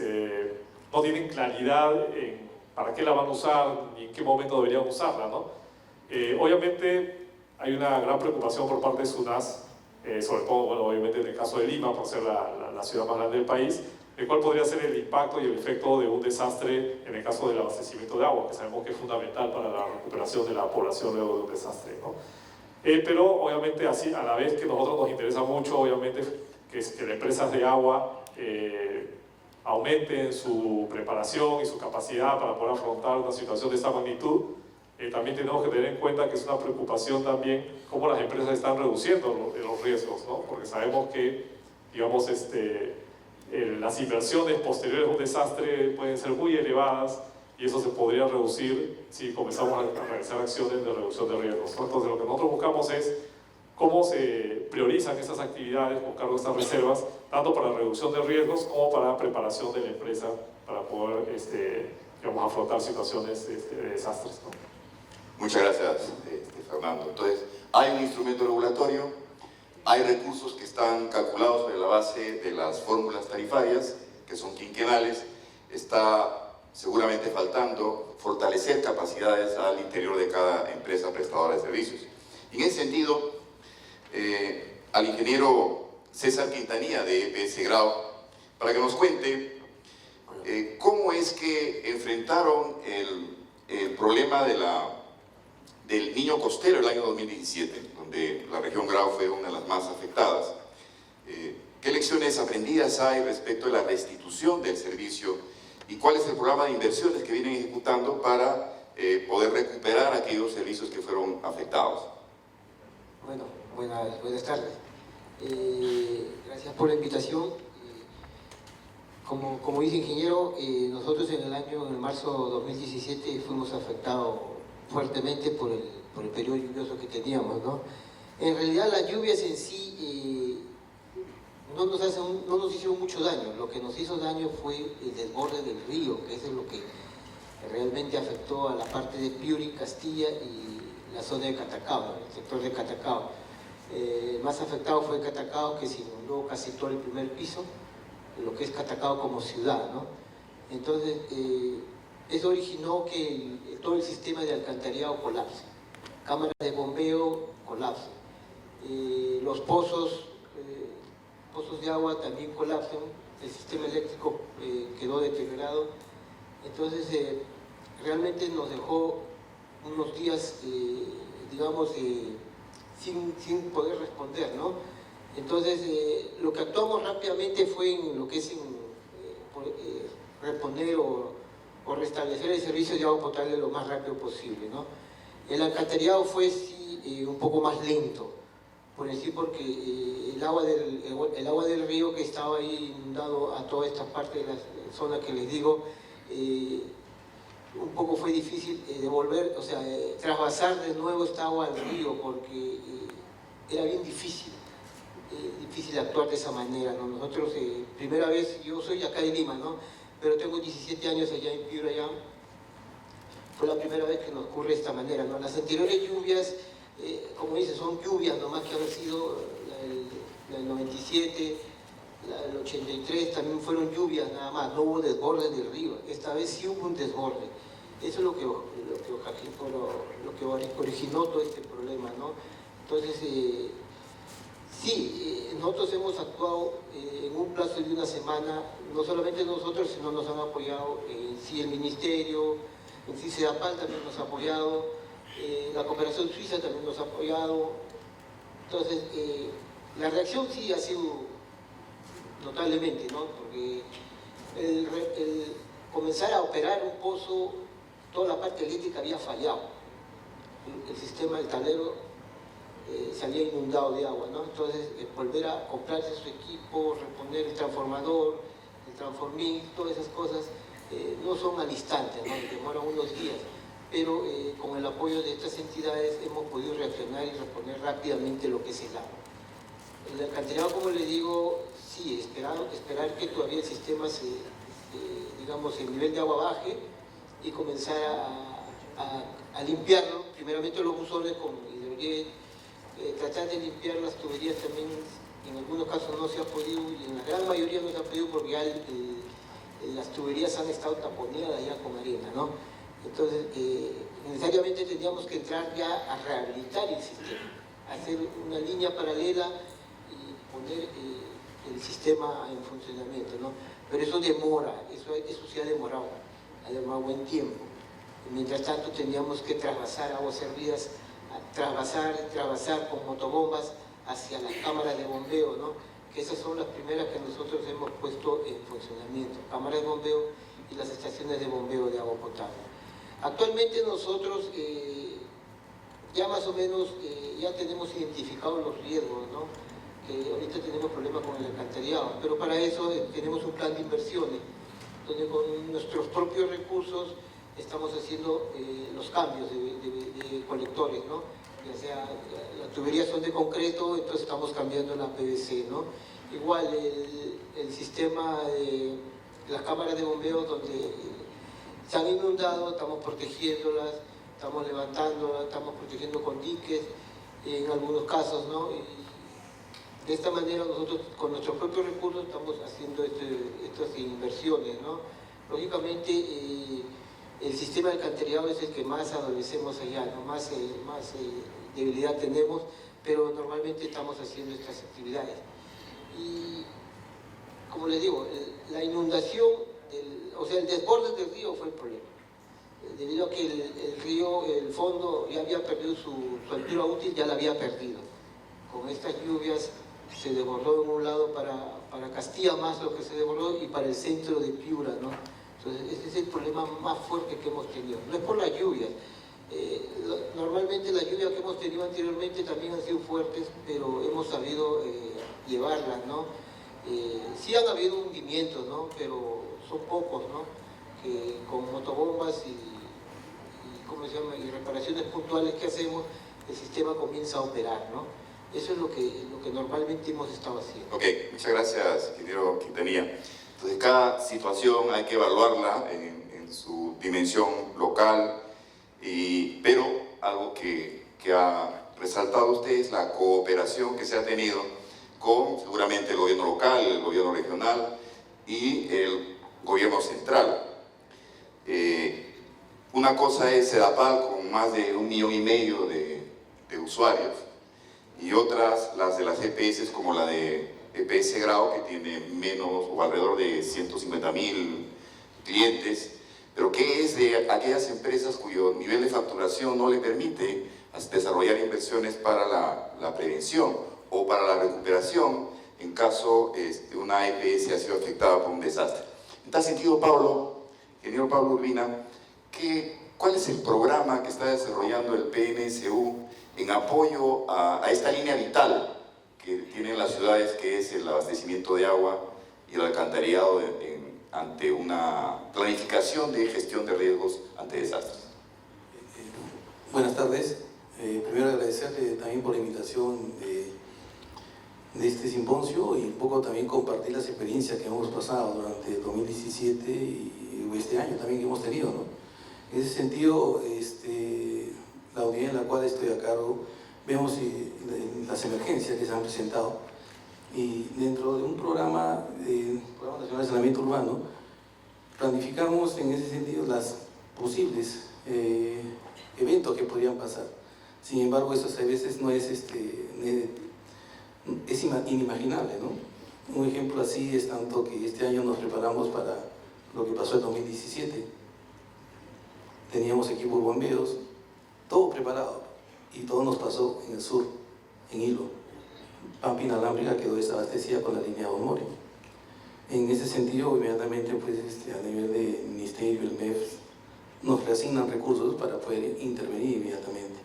no tienen claridad en para qué la van a usar ni en qué momento deberían usarla, ¿no? Obviamente hay una gran preocupación por parte de SUNAS, sobre todo, bueno, obviamente en el caso de Lima, por ser la ciudad más grande del país, de cuál podría ser el impacto y el efecto de un desastre en el caso del abastecimiento de agua, que sabemos que es fundamental para la recuperación de la población luego de un desastre, ¿no? Pero obviamente así, a la vez que a nosotros nos interesa mucho, obviamente, que las empresas de agua aumenten su preparación y su capacidad para poder afrontar una situación de esta magnitud, también tenemos que tener en cuenta que es una preocupación también cómo las empresas están reduciendo los riesgos, ¿no? Porque sabemos que, digamos, las inversiones posteriores a un desastre pueden ser muy elevadas y eso se podría reducir si comenzamos a realizar acciones de reducción de riesgos, ¿no? Entonces, lo que nosotros buscamos es cómo se priorizan estas actividades con cargo a estas reservas, tanto para reducción de riesgos como para preparación de la empresa para poder, digamos, afrontar situaciones de desastres, ¿no? Muchas gracias, Fernando. Entonces, hay un instrumento regulatorio, hay recursos que están calculados sobre la base de las fórmulas tarifarias, que son quinquenales. Está seguramente faltando fortalecer capacidades al interior de cada empresa prestadora de servicios. Y en ese sentido, al ingeniero César Quintanilla de EPS Grau, para que nos cuente cómo es que enfrentaron el problema del niño costero el año 2017, donde la región Grau fue una de las más afectadas. ¿Qué lecciones aprendidas hay respecto de la restitución del servicio y cuál es el programa de inversiones que vienen ejecutando para poder recuperar aquellos servicios que fueron afectados? Bueno, buenas tardes. Gracias por la invitación. Como dice ingeniero, nosotros en el marzo de 2017 fuimos afectados fuertemente por el periodo lluvioso que teníamos, ¿no? En realidad las lluvias en sí no nos hicieron mucho daño. Lo que nos hizo daño fue el desborde del río, que eso es lo que realmente afectó a la parte de Piura, Castilla y la zona de Catacao, el sector de Catacao. Más afectado fue Catacao, que se inundó casi todo el primer piso, lo que es Catacao como ciudad, ¿no? Entonces, eso originó que todo el sistema de alcantarillado colapse, cámaras de bombeo colapsen, los pozos de agua también colapsan, el sistema eléctrico quedó deteriorado. Entonces, realmente nos dejó unos días, digamos, sin poder responder, ¿no? Entonces, lo que actuamos rápidamente fue en lo que es reponer o restablecer el servicio de agua potable lo más rápido posible, ¿no? El alcantarillado fue sí, un poco más lento, por decir, porque el agua del río que estaba ahí inundado a toda esta parte de la zona que les digo, un poco fue difícil devolver, o sea, trasvasar de nuevo esta agua al río, porque era bien difícil actuar de esa manera, ¿no? Nosotros, primera vez, yo soy acá de Lima, ¿no? Pero tengo 17 años allá en Piura, ya fue la primera vez que nos ocurre de esta manera, ¿no? Las anteriores lluvias, como dice, son lluvias nomás que han sido la del 97, el 83 también fueron lluvias nada más, no hubo desborde del río. Esta vez sí hubo un desborde. Eso es lo que originó todo este problema, ¿no? Entonces, sí, nosotros hemos actuado en un plazo de una semana, no solamente nosotros, sino nos han apoyado sí el Ministerio, en sí CEDAPAL también nos ha apoyado, la Cooperación Suiza también nos ha apoyado. Entonces, la reacción sí ha sido notablemente, ¿no? Porque el comenzar a operar un pozo, toda la parte eléctrica había fallado. El sistema del tablero se había inundado de agua, ¿no? Entonces, volver a comprarse su equipo, reponer el transformador, el transformín, todas esas cosas, no son al instante, ¿no? Demoran unos días. Pero con el apoyo de estas entidades hemos podido reaccionar y reponer rápidamente lo que es el agua. El alcantarillado, como le digo, sí, esperar que todavía el sistema digamos, el nivel de agua baje y comenzar a limpiarlo, primeramente los buzones con hidrojet, tratar de limpiar las tuberías también, en algunos casos no se ha podido, y en la gran mayoría no se ha podido porque ya las tuberías han estado taponeadas ya con arena, ¿no? Entonces, necesariamente tendríamos que entrar ya a rehabilitar el sistema, hacer una línea paralela y poner el sistema en funcionamiento, ¿no? Pero eso demora, eso se ha demorado buen tiempo. Mientras tanto, teníamos que trasvasar aguas servidas, trasvasar con motobombas hacia las cámaras de bombeo, ¿no? Que esas son las primeras que nosotros hemos puesto en funcionamiento, cámaras de bombeo y las estaciones de bombeo de agua potable. Actualmente nosotros ya más o menos ya tenemos identificados los riesgos, ¿no? Que ahorita tenemos problemas con el alcantarillado, pero para eso tenemos un plan de inversiones, donde con nuestros propios recursos estamos haciendo los cambios de colectores, ¿no? Ya sea, las tuberías son de concreto, entonces estamos cambiando la PVC, ¿no? Igual el sistema de las cámaras de bombeo donde se han inundado, estamos protegiéndolas, estamos levantándolas, estamos protegiendo con diques, en algunos casos, ¿no? Y de esta manera nosotros con nuestros propios recursos estamos haciendo estas inversiones, ¿no? Lógicamente el sistema de alcantarillado es el que más adolecemos allá, ¿no? Más debilidad tenemos, pero normalmente estamos haciendo estas actividades. Y como les digo, la inundación, o sea, el desborde del río fue el problema. Debido a que el río, el fondo, ya había perdido su altura útil, ya la había perdido. Con estas lluvias se desbordó en un lado para Castilla más lo que se desbordó y para el centro de Piura, ¿no? Entonces, ese es el problema más fuerte que hemos tenido. No es por las lluvias. Normalmente las lluvias que hemos tenido anteriormente también han sido fuertes, pero hemos sabido llevarlas, ¿no? Sí han habido hundimientos, ¿no? Pero son pocos, ¿no? Que con motobombas ¿cómo se llama? Y reparaciones puntuales que hacemos, el sistema comienza a operar, ¿no? Eso es lo que normalmente hemos estado haciendo. Ok, muchas gracias, ingeniero Quintanilla. Entonces, cada situación hay que evaluarla en su dimensión local, pero algo que ha resaltado usted es la cooperación que se ha tenido con seguramente el gobierno local, el gobierno regional y el gobierno central. Una cosa es CEDAPAL con más de 1,5 millones de usuarios, y otras las de las EPS como la de EPS Grau, que tiene menos o alrededor de 150.000 clientes. Pero ¿qué es de aquellas empresas cuyo nivel de facturación no le permite desarrollar inversiones para la prevención o para la recuperación en caso una EPS ha sido afectada por un desastre? En tal sentido, ingeniero Pablo Urbina, ¿cuál es el programa que está desarrollando el PNSU en apoyo a esta línea vital que tienen las ciudades, que es el abastecimiento de agua y el alcantarillado ante una planificación de gestión de riesgos ante desastres? Buenas tardes. Primero agradecerle también por la invitación de este simposio y un poco también compartir las experiencias que hemos pasado durante 2017 y este año también que hemos tenido, ¿no? En ese sentido, la unidad en la cual estoy a cargo, vemos las emergencias que se han presentado Y dentro de un programa nacional de saneamiento urbano, planificamos en ese sentido las posibles eventos que podrían pasar. Sin embargo, eso a veces no es, es inimaginable, ¿no? Un ejemplo así es tanto que este año nos preparamos para lo que pasó en 2017. Teníamos equipos de bomberos, todo preparado, y todo nos pasó en el sur, en Hilo. Pampa Inalámbrica quedó desabastecida con la línea Don More. En ese sentido, inmediatamente, pues, a nivel del Ministerio, el MEF, nos reasignan recursos para poder intervenir inmediatamente.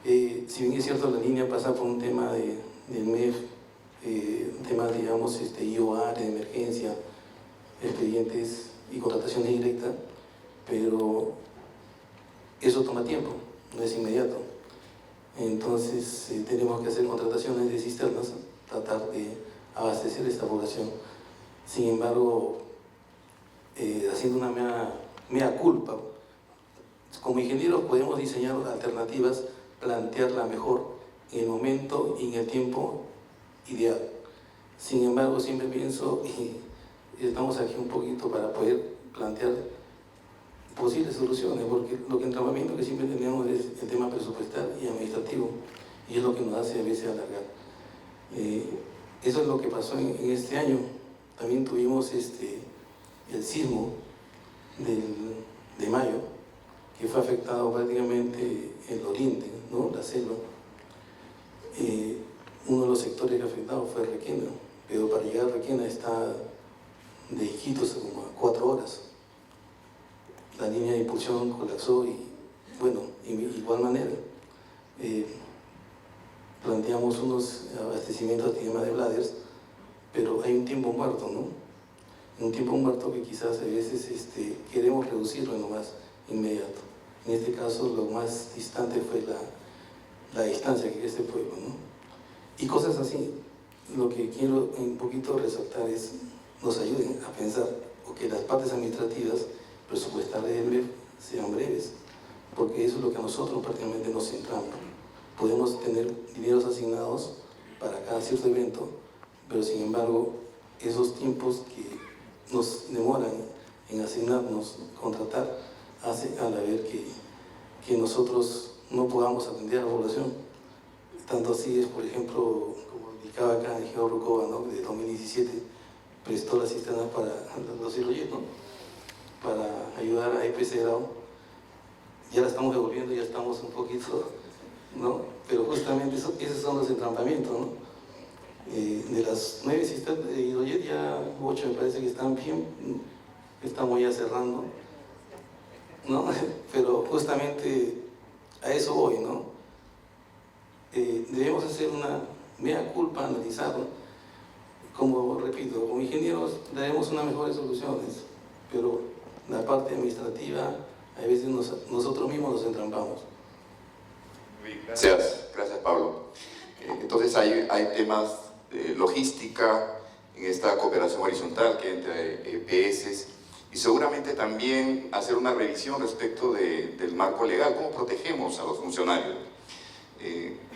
Si bien es cierto, la línea pasa por un tema del MEF, un tema, digamos, IOAR, de emergencia, expedientes y contrataciones directas, pero eso toma tiempo, no es inmediato. Entonces tenemos que hacer contrataciones de cisternas, tratar de abastecer esta población. Sin embargo, haciendo una mea culpa, como ingenieros podemos diseñar alternativas, plantearla mejor en el momento y en el tiempo ideal. Sin embargo, siempre pienso, y estamos aquí un poquito para poder plantear posibles soluciones, porque lo que entramamiento que siempre tenemos es el tema presupuestal y administrativo, y es lo que nos hace a veces alargar. Eso es lo que pasó en este año. También tuvimos el sismo de mayo, que fue afectado prácticamente el oriente, ¿no? La selva. Uno de los sectores afectados fue Requena, pero para llegar a Requena está de Iquitos como a 4 horas. La línea de impulsión colapsó y, bueno, de igual manera, planteamos unos abastecimientos de tema de bladders, pero hay un tiempo muerto, ¿no? Un tiempo muerto que quizás a veces queremos reducirlo en lo más inmediato. En este caso, lo más distante fue la distancia que este pueblo, ¿no? Y cosas así. Lo que quiero un poquito resaltar es nos ayuden a pensar, o que las partes administrativas presupuestales del MEF sean breves, porque eso es lo que a nosotros prácticamente nos centramos. Podemos tener dineros asignados para cada cierto evento, pero sin embargo, esos tiempos que nos demoran en asignarnos, contratar, hace a la ver que nosotros no podamos atender a la población. Tanto así es, por ejemplo, como indicaba acá el ingeniero Rucova, ¿no? De 2017 prestó la cisterna para los Hiloyet, ¿no? Para ayudar a EPC Grau. Ya la estamos devolviendo, ya estamos un poquito, ¿no? Pero justamente esos son los entrampamientos, ¿no? De las 9 cisternas de Hiloyet, ya 8 me parece que están bien, estamos ya cerrando, ¿no? Pero justamente a eso voy, ¿no? Debemos hacer una mea culpa, analizarlo. Como repito, como ingenieros daremos unas mejores soluciones, pero la parte administrativa a veces nosotros mismos nos entrampamos. Gracias Pablo. Entonces hay temas de logística en esta cooperación horizontal que entre EPS, y seguramente también hacer una revisión respecto del marco legal, cómo protegemos a los funcionarios.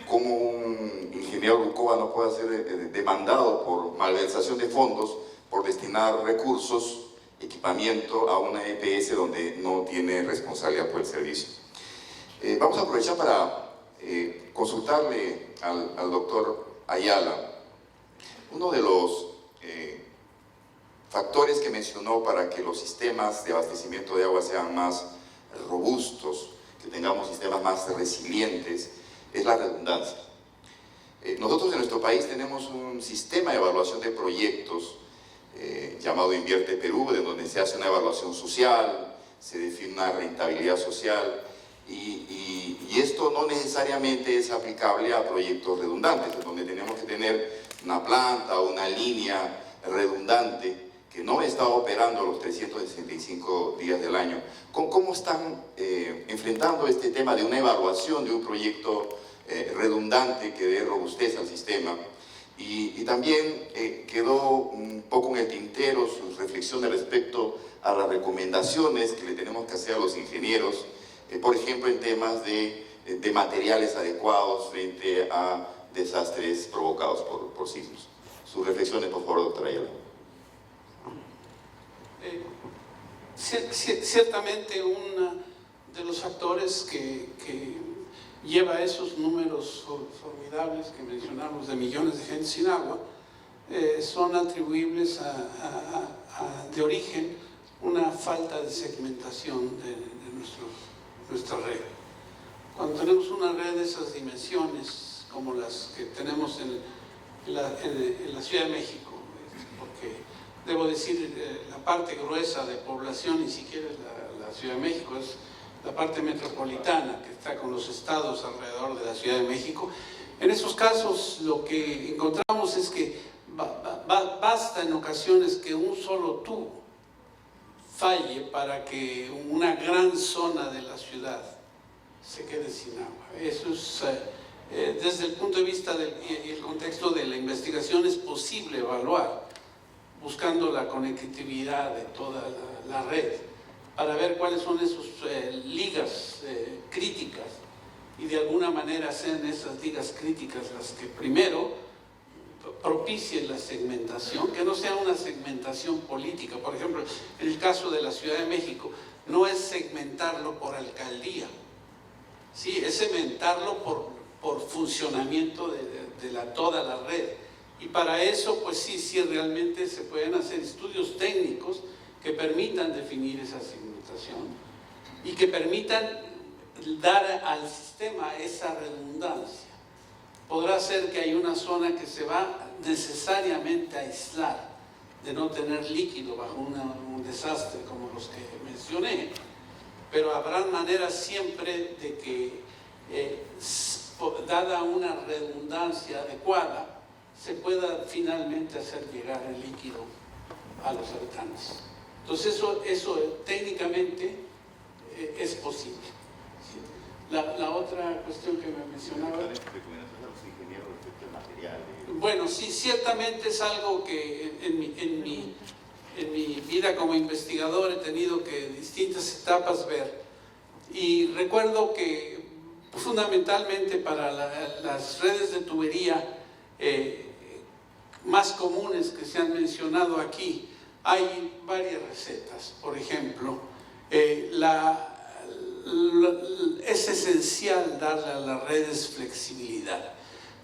Cómo un ingeniero Rucova no puede ser demandado por malversación de fondos por destinar recursos, equipamiento a una EPS donde no tiene responsabilidad por el servicio. Vamos a aprovechar para consultarle al doctor Ayala. Uno de los factores que mencionó para que los sistemas de abastecimiento de agua sean más robustos, que tengamos sistemas más resilientes, es la redundancia. Nosotros en nuestro país tenemos un sistema de evaluación de proyectos llamado Invierte Perú, de donde se hace una evaluación social, se define una rentabilidad social, y esto no necesariamente es aplicable a proyectos redundantes, en donde tenemos que tener una planta o una línea redundante que no está operando los 365 días del año. ¿Cómo están enfrentando este tema de una evaluación de un proyecto redundante que dé robustez al sistema? Y también quedó un poco en el tintero sus reflexiones respecto a las recomendaciones que le tenemos que hacer a los ingenieros, por ejemplo, en temas de materiales adecuados frente a desastres provocados por los sismos. Sus reflexiones, por favor, doctora Ayala. Ciertamente uno de los factores que lleva esos números formidables que mencionamos de millones de gente sin agua son atribuibles de origen una falta de segmentación de nuestra red. Cuando tenemos una red de esas dimensiones como las que tenemos en la Ciudad de México, porque debo decir, la parte gruesa de población ni siquiera es la Ciudad de México, es la parte metropolitana que está con los estados alrededor de la Ciudad de México. En esos casos lo que encontramos es que basta en ocasiones que un solo tubo falle para que una gran zona de la ciudad se quede sin agua. Eso es, desde el punto de vista y el contexto de la investigación, es posible evaluar, buscando la conectividad de toda la red, para ver cuáles son esas ligas críticas, y de alguna manera sean esas ligas críticas las que primero propicien la segmentación, que no sea una segmentación política. Por ejemplo, en el caso de la Ciudad de México, no es segmentarlo por alcaldía, sí, es segmentarlo por funcionamiento de toda la red. Y para eso, pues sí, realmente se pueden hacer estudios técnicos que permitan definir esa segmentación y que permitan dar al sistema esa redundancia. Podrá ser que hay una zona que se va necesariamente a aislar de no tener líquido bajo un desastre como los que mencioné, pero habrá maneras siempre de que, dada una redundancia adecuada, se pueda finalmente hacer llegar el líquido a los habitantes. Entonces eso técnicamente es posible. ¿Sí? La otra cuestión que me mencionaba... Bueno, sí, ciertamente es algo que en mi vida como investigador he tenido que en distintas etapas ver. Y recuerdo que fundamentalmente para las redes de tubería más comunes que se han mencionado aquí, hay varias recetas. Por ejemplo, es esencial darle a las redes flexibilidad.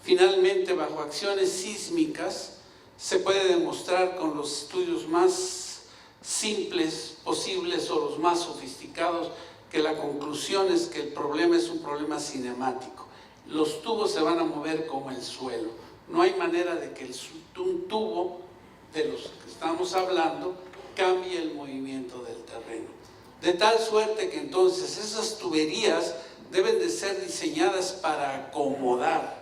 Finalmente, bajo acciones sísmicas, se puede demostrar con los estudios más simples posibles o los más sofisticados que la conclusión es que el problema es un problema cinemático. Los tubos se van a mover como el suelo. No hay manera de que un tubo de los que estamos hablando cambie el movimiento del terreno. De tal suerte que entonces esas tuberías deben de ser diseñadas para acomodar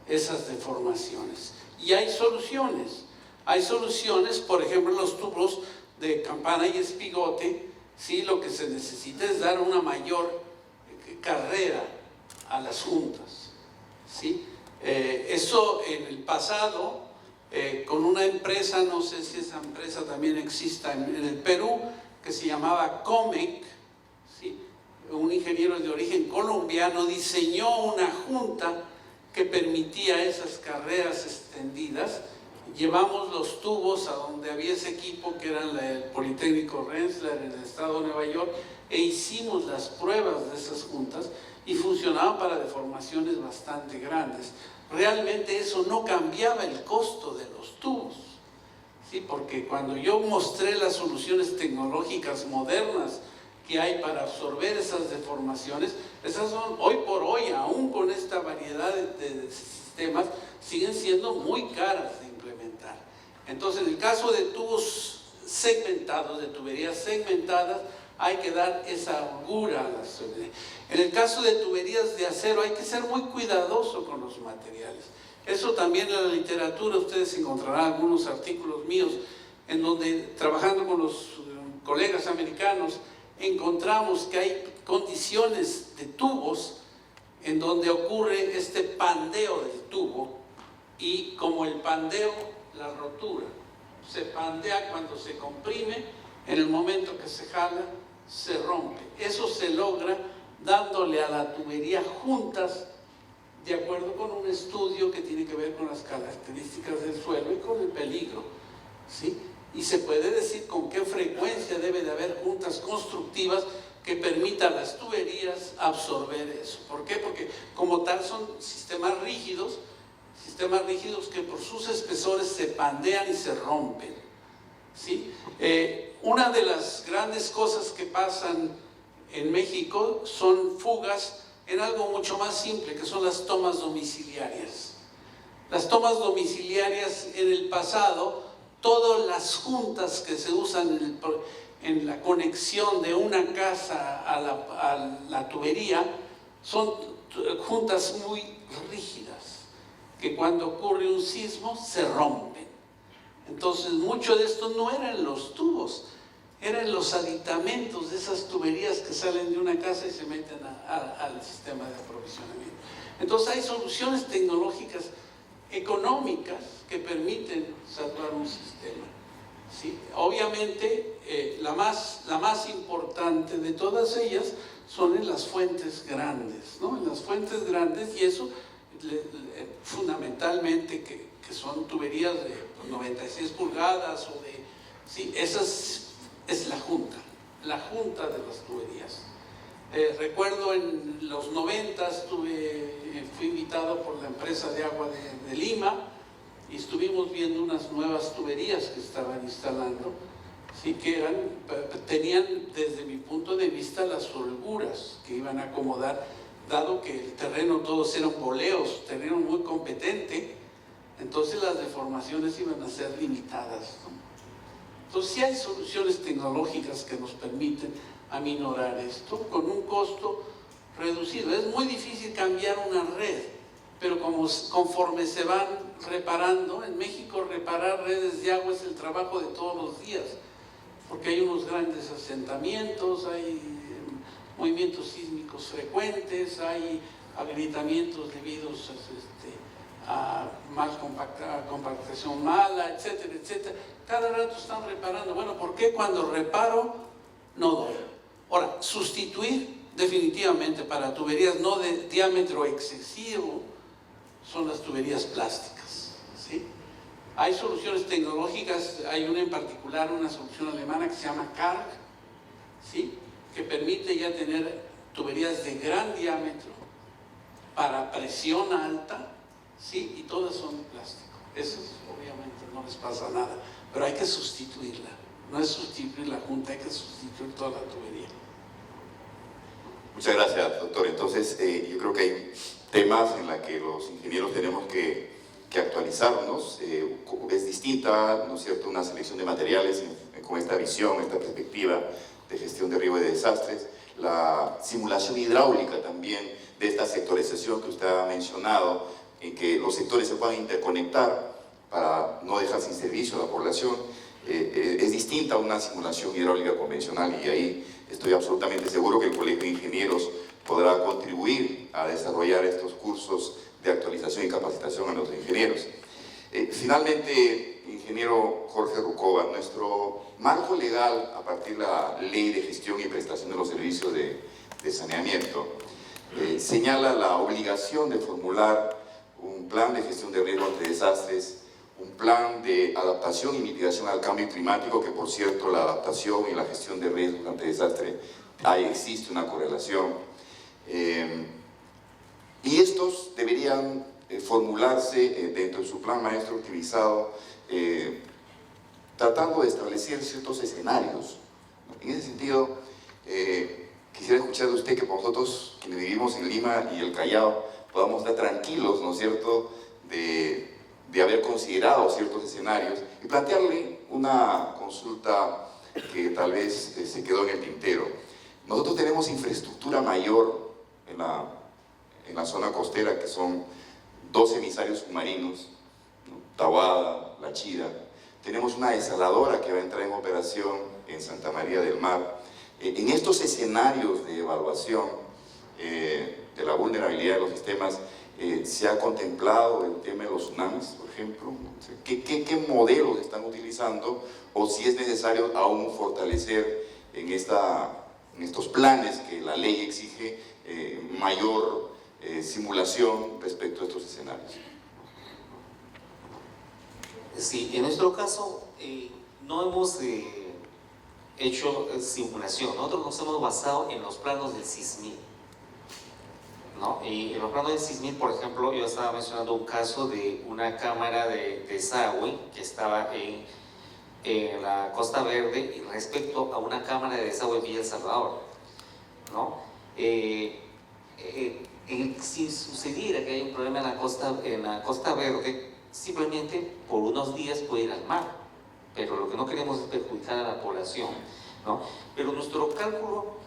esas deformaciones. Y hay soluciones. Hay soluciones, por ejemplo, los tubos de campana y espigote, ¿sí? Lo que se necesita es dar una mayor carrera a las juntas, ¿sí? Eso en el pasado, con una empresa, no sé si esa empresa también exista en el Perú, que se llamaba Comec, ¿sí? Un ingeniero de origen colombiano diseñó una junta que permitía esas carreras extendidas. Llevamos los tubos a donde había ese equipo que era el Politécnico Rensselaer en el estado de Nueva York, e hicimos las pruebas de esas juntas y funcionaban para deformaciones bastante grandes. Realmente eso no cambiaba el costo de los tubos, ¿sí? Porque cuando yo mostré las soluciones tecnológicas modernas que hay para absorber esas deformaciones, esas son hoy por hoy, aún con esta variedad de sistemas, siguen siendo muy caras de implementar. Entonces, en el caso de tubos segmentados, de tuberías segmentadas, hay que dar esa holgura a las tuberías. En el caso de tuberías de acero, hay que ser muy cuidadoso con los materiales. Eso también en la literatura, ustedes encontrarán algunos artículos míos en donde, trabajando con los colegas americanos, encontramos que hay condiciones de tubos en donde ocurre este pandeo del tubo, y como el pandeo, la rotura. Se pandea cuando se comprime, en el momento que se jala, se rompe. Eso se logra dándole a la tubería juntas de acuerdo con un estudio que tiene que ver con las características del suelo y con el peligro, ¿sí? Y se puede decir con qué frecuencia debe de haber juntas constructivas que permitan a las tuberías absorber eso. ¿Por qué? Porque como tal son sistemas rígidos que por sus espesores se pandean y se rompen, ¿sí? Una de las grandes cosas que pasan en México son fugas en algo mucho más simple, que son las tomas domiciliarias. Las tomas domiciliarias en el pasado, todas las juntas que se usan en la conexión de una casa a la tubería son juntas muy rígidas, que cuando ocurre un sismo se rompen. Entonces mucho de esto no eran los tubos, eran los aditamentos de esas tuberías que salen de una casa y se meten al sistema de aprovisionamiento. Entonces hay soluciones tecnológicas económicas que permiten salvar un sistema, ¿sí? Obviamente la más importante de todas ellas son en las fuentes grandes, ¿no? En las fuentes grandes, y eso fundamentalmente que son tuberías de 96 pulgadas o de... ¿sí? Esas es la junta de las tuberías. Recuerdo en los 90 fui invitado por la empresa de agua de Lima y estuvimos viendo unas nuevas tuberías que estaban instalando, ¿sí? Que tenían desde mi punto de vista las holguras que iban a acomodar, dado que el terreno todos eran boleos, terreno muy competente, entonces las deformaciones iban a ser limitadas, ¿no? Entonces sí hay soluciones tecnológicas que nos permiten aminorar esto con un costo reducido. Es muy difícil cambiar una red, pero conforme se van reparando, en México reparar redes de agua es el trabajo de todos los días, porque hay unos grandes asentamientos, hay movimientos sísmicos frecuentes, hay agrietamientos debidos a compactación mala, etcétera, etcétera. Cada rato están reparando. Bueno, ¿por qué cuando reparo no doy? Ahora, sustituir definitivamente para tuberías no de diámetro excesivo son las tuberías plásticas, ¿sí? Hay soluciones tecnológicas, hay una en particular, una solución alemana que se llama Karg, ¿sí? Que permite ya tener tuberías de gran diámetro para presión alta, ¿sí? Y todas son de plástico. Esas obviamente no les pasa nada, pero hay que sustituirla. No es sustituir la junta, hay que sustituir toda la tubería. Muchas gracias, doctor. Entonces, yo creo que hay temas en los que los ingenieros tenemos que actualizarnos. Es distinta, ¿no es cierto?, una selección de materiales con esta visión, esta perspectiva de gestión de riesgo y de desastres. La simulación hidráulica también de esta sectorización que usted ha mencionado, en que los sectores se puedan interconectar para no dejar sin servicio a la población, es distinta a una simulación hidráulica convencional, y ahí estoy absolutamente seguro que el Colegio de Ingenieros podrá contribuir a desarrollar estos cursos de actualización y capacitación a los ingenieros. Finalmente, ingeniero Jorge Rucova, nuestro marco legal a partir de la Ley de Gestión y Prestación de los Servicios de Saneamiento señala la obligación de formular un plan de gestión de riesgo ante desastres, un plan de adaptación y mitigación al cambio climático, que por cierto la adaptación y la gestión de riesgos ante desastre, ahí existe una correlación, y estos deberían formularse dentro de su plan maestro optimizado, tratando de establecer ciertos escenarios. En ese sentido, quisiera escuchar de usted que nosotros, quienes vivimos en Lima y el Callao, podamos estar tranquilos, ¿no es cierto?, de haber considerado ciertos escenarios y plantearle una consulta que tal vez se quedó en el tintero. Nosotros tenemos infraestructura mayor en la zona costera, que son 2 emisarios submarinos, ¿no?, Tahuada, La Chira. Tenemos una desaladora que va a entrar en operación en Santa María del Mar. En estos escenarios de evaluación de la vulnerabilidad de los sistemas, ¿se ha contemplado el tema de los tsunamis, por ejemplo? ¿Qué modelos están utilizando? O si es necesario aún fortalecer en estos planes que la ley exige mayor simulación respecto a estos escenarios. Sí, en nuestro caso no hemos hecho simulación. Nosotros nos hemos basado en los planos del SISMID, ¿no? Y en los planos del SISMID, por ejemplo, yo estaba mencionando un caso de una cámara de desagüe que estaba en la Costa Verde y respecto a una cámara de desagüe en Villa El Salvador, ¿no? Si sucediera que hay un problema en la Costa Verde, simplemente por unos días puede ir al mar, pero lo que no queremos es perjudicar a la población, ¿no? Pero nuestro cálculo,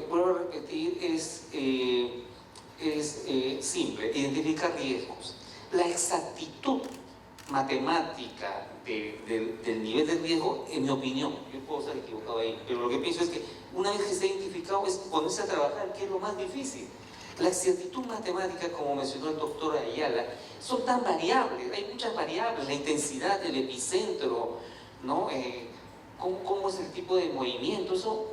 vuelvo a repetir, es simple: identificar riesgos. La exactitud matemática del nivel de riesgo, en mi opinión, yo puedo estar equivocado ahí, pero lo que pienso es que una vez que esté identificado es ponerse a trabajar, que es lo más difícil. La exactitud matemática, como mencionó el doctor Ayala, son tan variables, hay muchas variables: la intensidad del epicentro, ¿no? Cómo es el tipo de movimiento, eso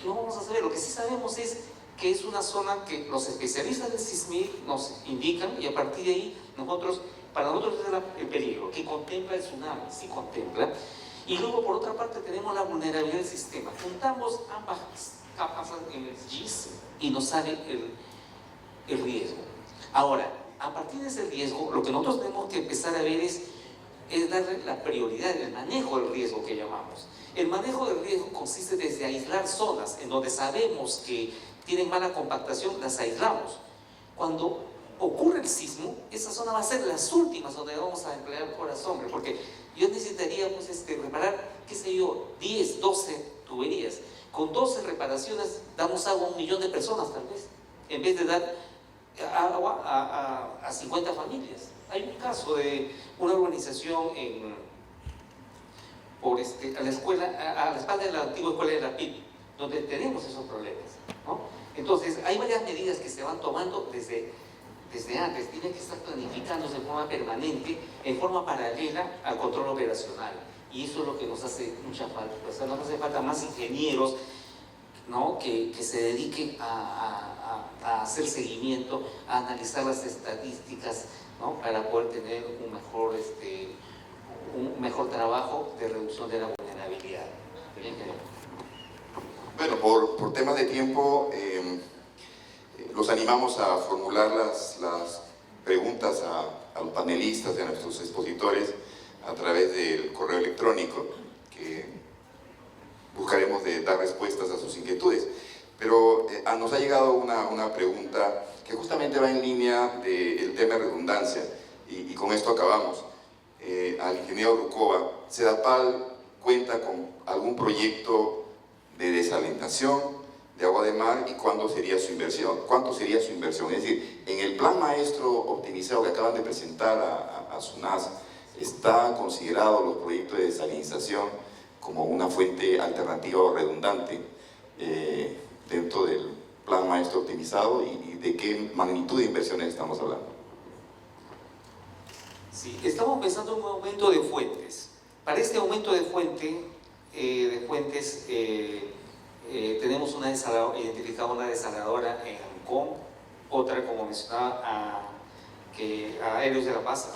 no vamos a saber. Lo que sí sabemos es que es una zona que los especialistas del SISMID nos indican, y a partir de ahí para nosotros es el peligro, que contempla el tsunami, sí contempla. Y luego, por otra parte, tenemos la vulnerabilidad del sistema. Juntamos ambas capas en el GIS y nos sale el riesgo. Ahora, a partir de ese riesgo, lo que nosotros tenemos que empezar a ver es darle la prioridad, el manejo del riesgo que llamamos. El manejo del riesgo consiste desde aislar zonas en donde sabemos que tienen mala compactación, las aislamos. Cuando ocurre el sismo, esa zona va a ser las últimas donde vamos a emplear horas hombre, porque yo necesitaríamos reparar, qué sé yo, 10, 12 tuberías. Con 12 reparaciones damos agua a 1 millón de personas tal vez, en vez de dar agua a 50 familias. Hay un caso de una urbanización a la espalda de la antigua escuela de la PIB, donde tenemos esos problemas, ¿no? Entonces, hay varias medidas que se van tomando desde antes. Tienen que estar planificándose de forma permanente, en forma paralela al control operacional. Y eso es lo que nos hace mucha falta. O sea, nos hace falta más ingenieros, ¿no? que se dediquen a hacer seguimiento, a analizar las estadísticas, ¿no? Para poder tener un mejor trabajo de reducción de la vulnerabilidad. Bien, bueno, por temas de tiempo, los animamos a formular las preguntas a los panelistas, a nuestros expositores, a través del correo electrónico, que buscaremos de dar respuestas a sus inquietudes. Pero nos ha llegado una pregunta que justamente va en línea del tema de redundancia, y con esto acabamos. Al ingeniero Rucova, ¿Sedapal cuenta con algún proyecto de desalentación de agua de mar, y cuándo sería su inversión? ¿Cuánto sería su inversión? Es decir, en el plan maestro optimizado que acaban de presentar a SUNAS, ¿está considerado los proyectos de desalinización como una fuente alternativa o redundante dentro del plan maestro optimizado, y de qué magnitud de inversiones estamos hablando? Sí, estamos pensando en un aumento de fuentes. Para este aumento de fuentes tenemos identificada una desaladora en Ancón, otra, como mencionaba, a Héroes de la Paz,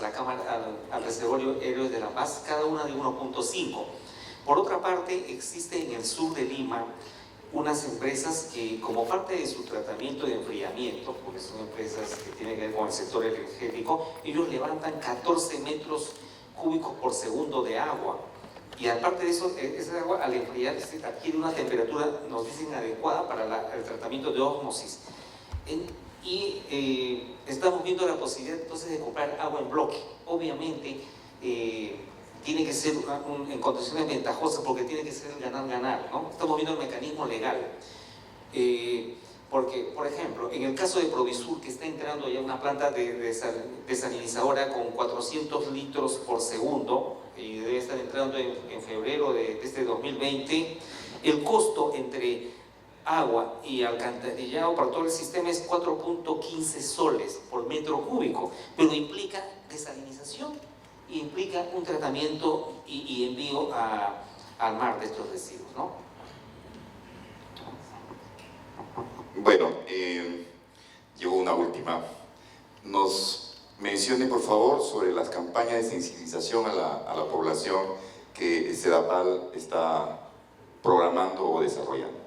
al reservorio Héroes de la Paz, cada una de 1.5. Por otra parte, existe en el sur de Lima unas empresas que, como parte de su tratamiento de enfriamiento, porque son empresas que tienen que ver con el sector energético, ellos levantan 14 metros cúbicos por segundo de agua. Y aparte de eso, esa agua al enfriar adquiere una temperatura, nos dicen, adecuada para el tratamiento de ósmosis. Estamos viendo la posibilidad entonces de comprar agua en bloque. Obviamente tiene que ser en condiciones ventajosas, porque tiene que ser ganar-ganar, ¿no? Estamos viendo el mecanismo legal. Porque, por ejemplo, en el caso de Provisur, que está entrando ya una planta desalinizadora con 400 litros por segundo, y debe estar entrando en febrero de este 2020, el costo entre agua y alcantarillado para todo el sistema es 4.15 soles por metro cúbico, pero implica desalinización, implica un tratamiento y envío al mar de estos residuos, ¿no? Bueno, llegó una última. última, nos mencione por favor sobre las campañas de sensibilización a la población que SEDAPAL está programando o desarrollando.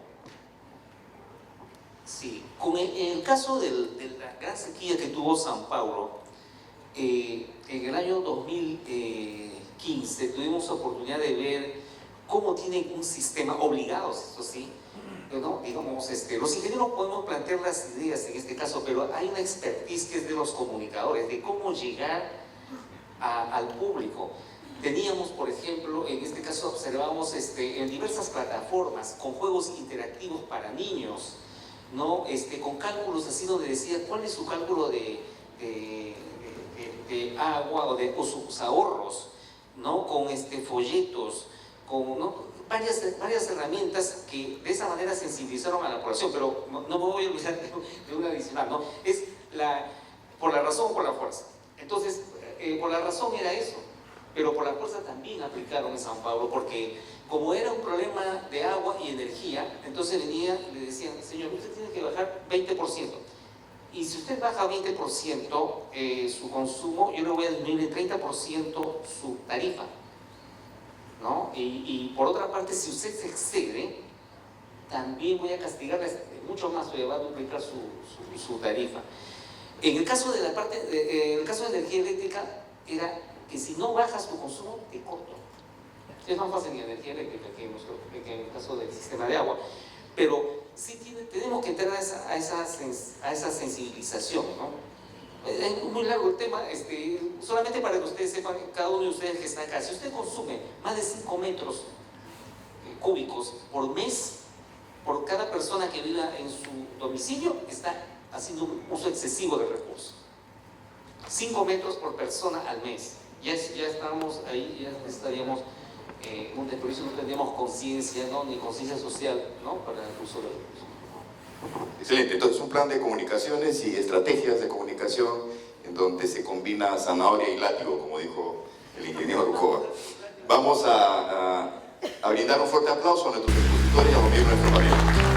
Sí, en el caso de la gran sequía que tuvo São Paulo, en el año 2015 tuvimos la oportunidad de ver cómo tienen un sistema, obligados, eso sí, ¿no? Digamos, los ingenieros podemos plantear las ideas en este caso, pero hay una expertise que es de los comunicadores, de cómo llegar al público. Teníamos, por ejemplo, en este caso observamos en diversas plataformas con juegos interactivos para niños, ¿no? Con cálculos así donde decía cuál es su cálculo de agua o sus ahorros, ¿no? Con folletos, con, ¿no? varias herramientas que de esa manera sensibilizaron a la población, pero no me voy a olvidar de una adicional, ¿no? Es por la razón o por la fuerza. Entonces, por la razón era eso, pero por la fuerza también aplicaron en São Paulo, porque como era un problema de agua y energía, entonces le decían, señor, usted tiene que bajar 20%. Y si usted baja 20% su consumo, yo le voy a disminuir en 30% su tarifa, ¿no? Y por otra parte, si usted se excede, también voy a castigarle mucho más, voy a duplicar su tarifa. En el caso de en el caso de energía eléctrica, era que si no bajas tu consumo, te corto. Es más fácil en energía eléctrica que en el caso del sistema de agua. Pero sí tenemos que entrar a esa sensibilización, ¿no? Es muy largo el tema, solamente para que ustedes sepan, cada uno de ustedes que está acá, si usted consume más de 5 metros cúbicos por mes, por cada persona que viva en su domicilio, está haciendo un uso excesivo de recursos. 5 metros por persona al mes. Ya estamos ahí, ya estaríamos un desperdicio, no tendríamos conciencia, ¿no? Ni conciencia social, ¿no? Para el uso de recursos. Excelente, entonces un plan de comunicaciones y estrategias de comunicación en donde se combina zanahoria y látigo, como dijo el ingeniero Rucoba. Vamos a brindar un fuerte aplauso a nuestros expositores y a los miembros de nuestro panel.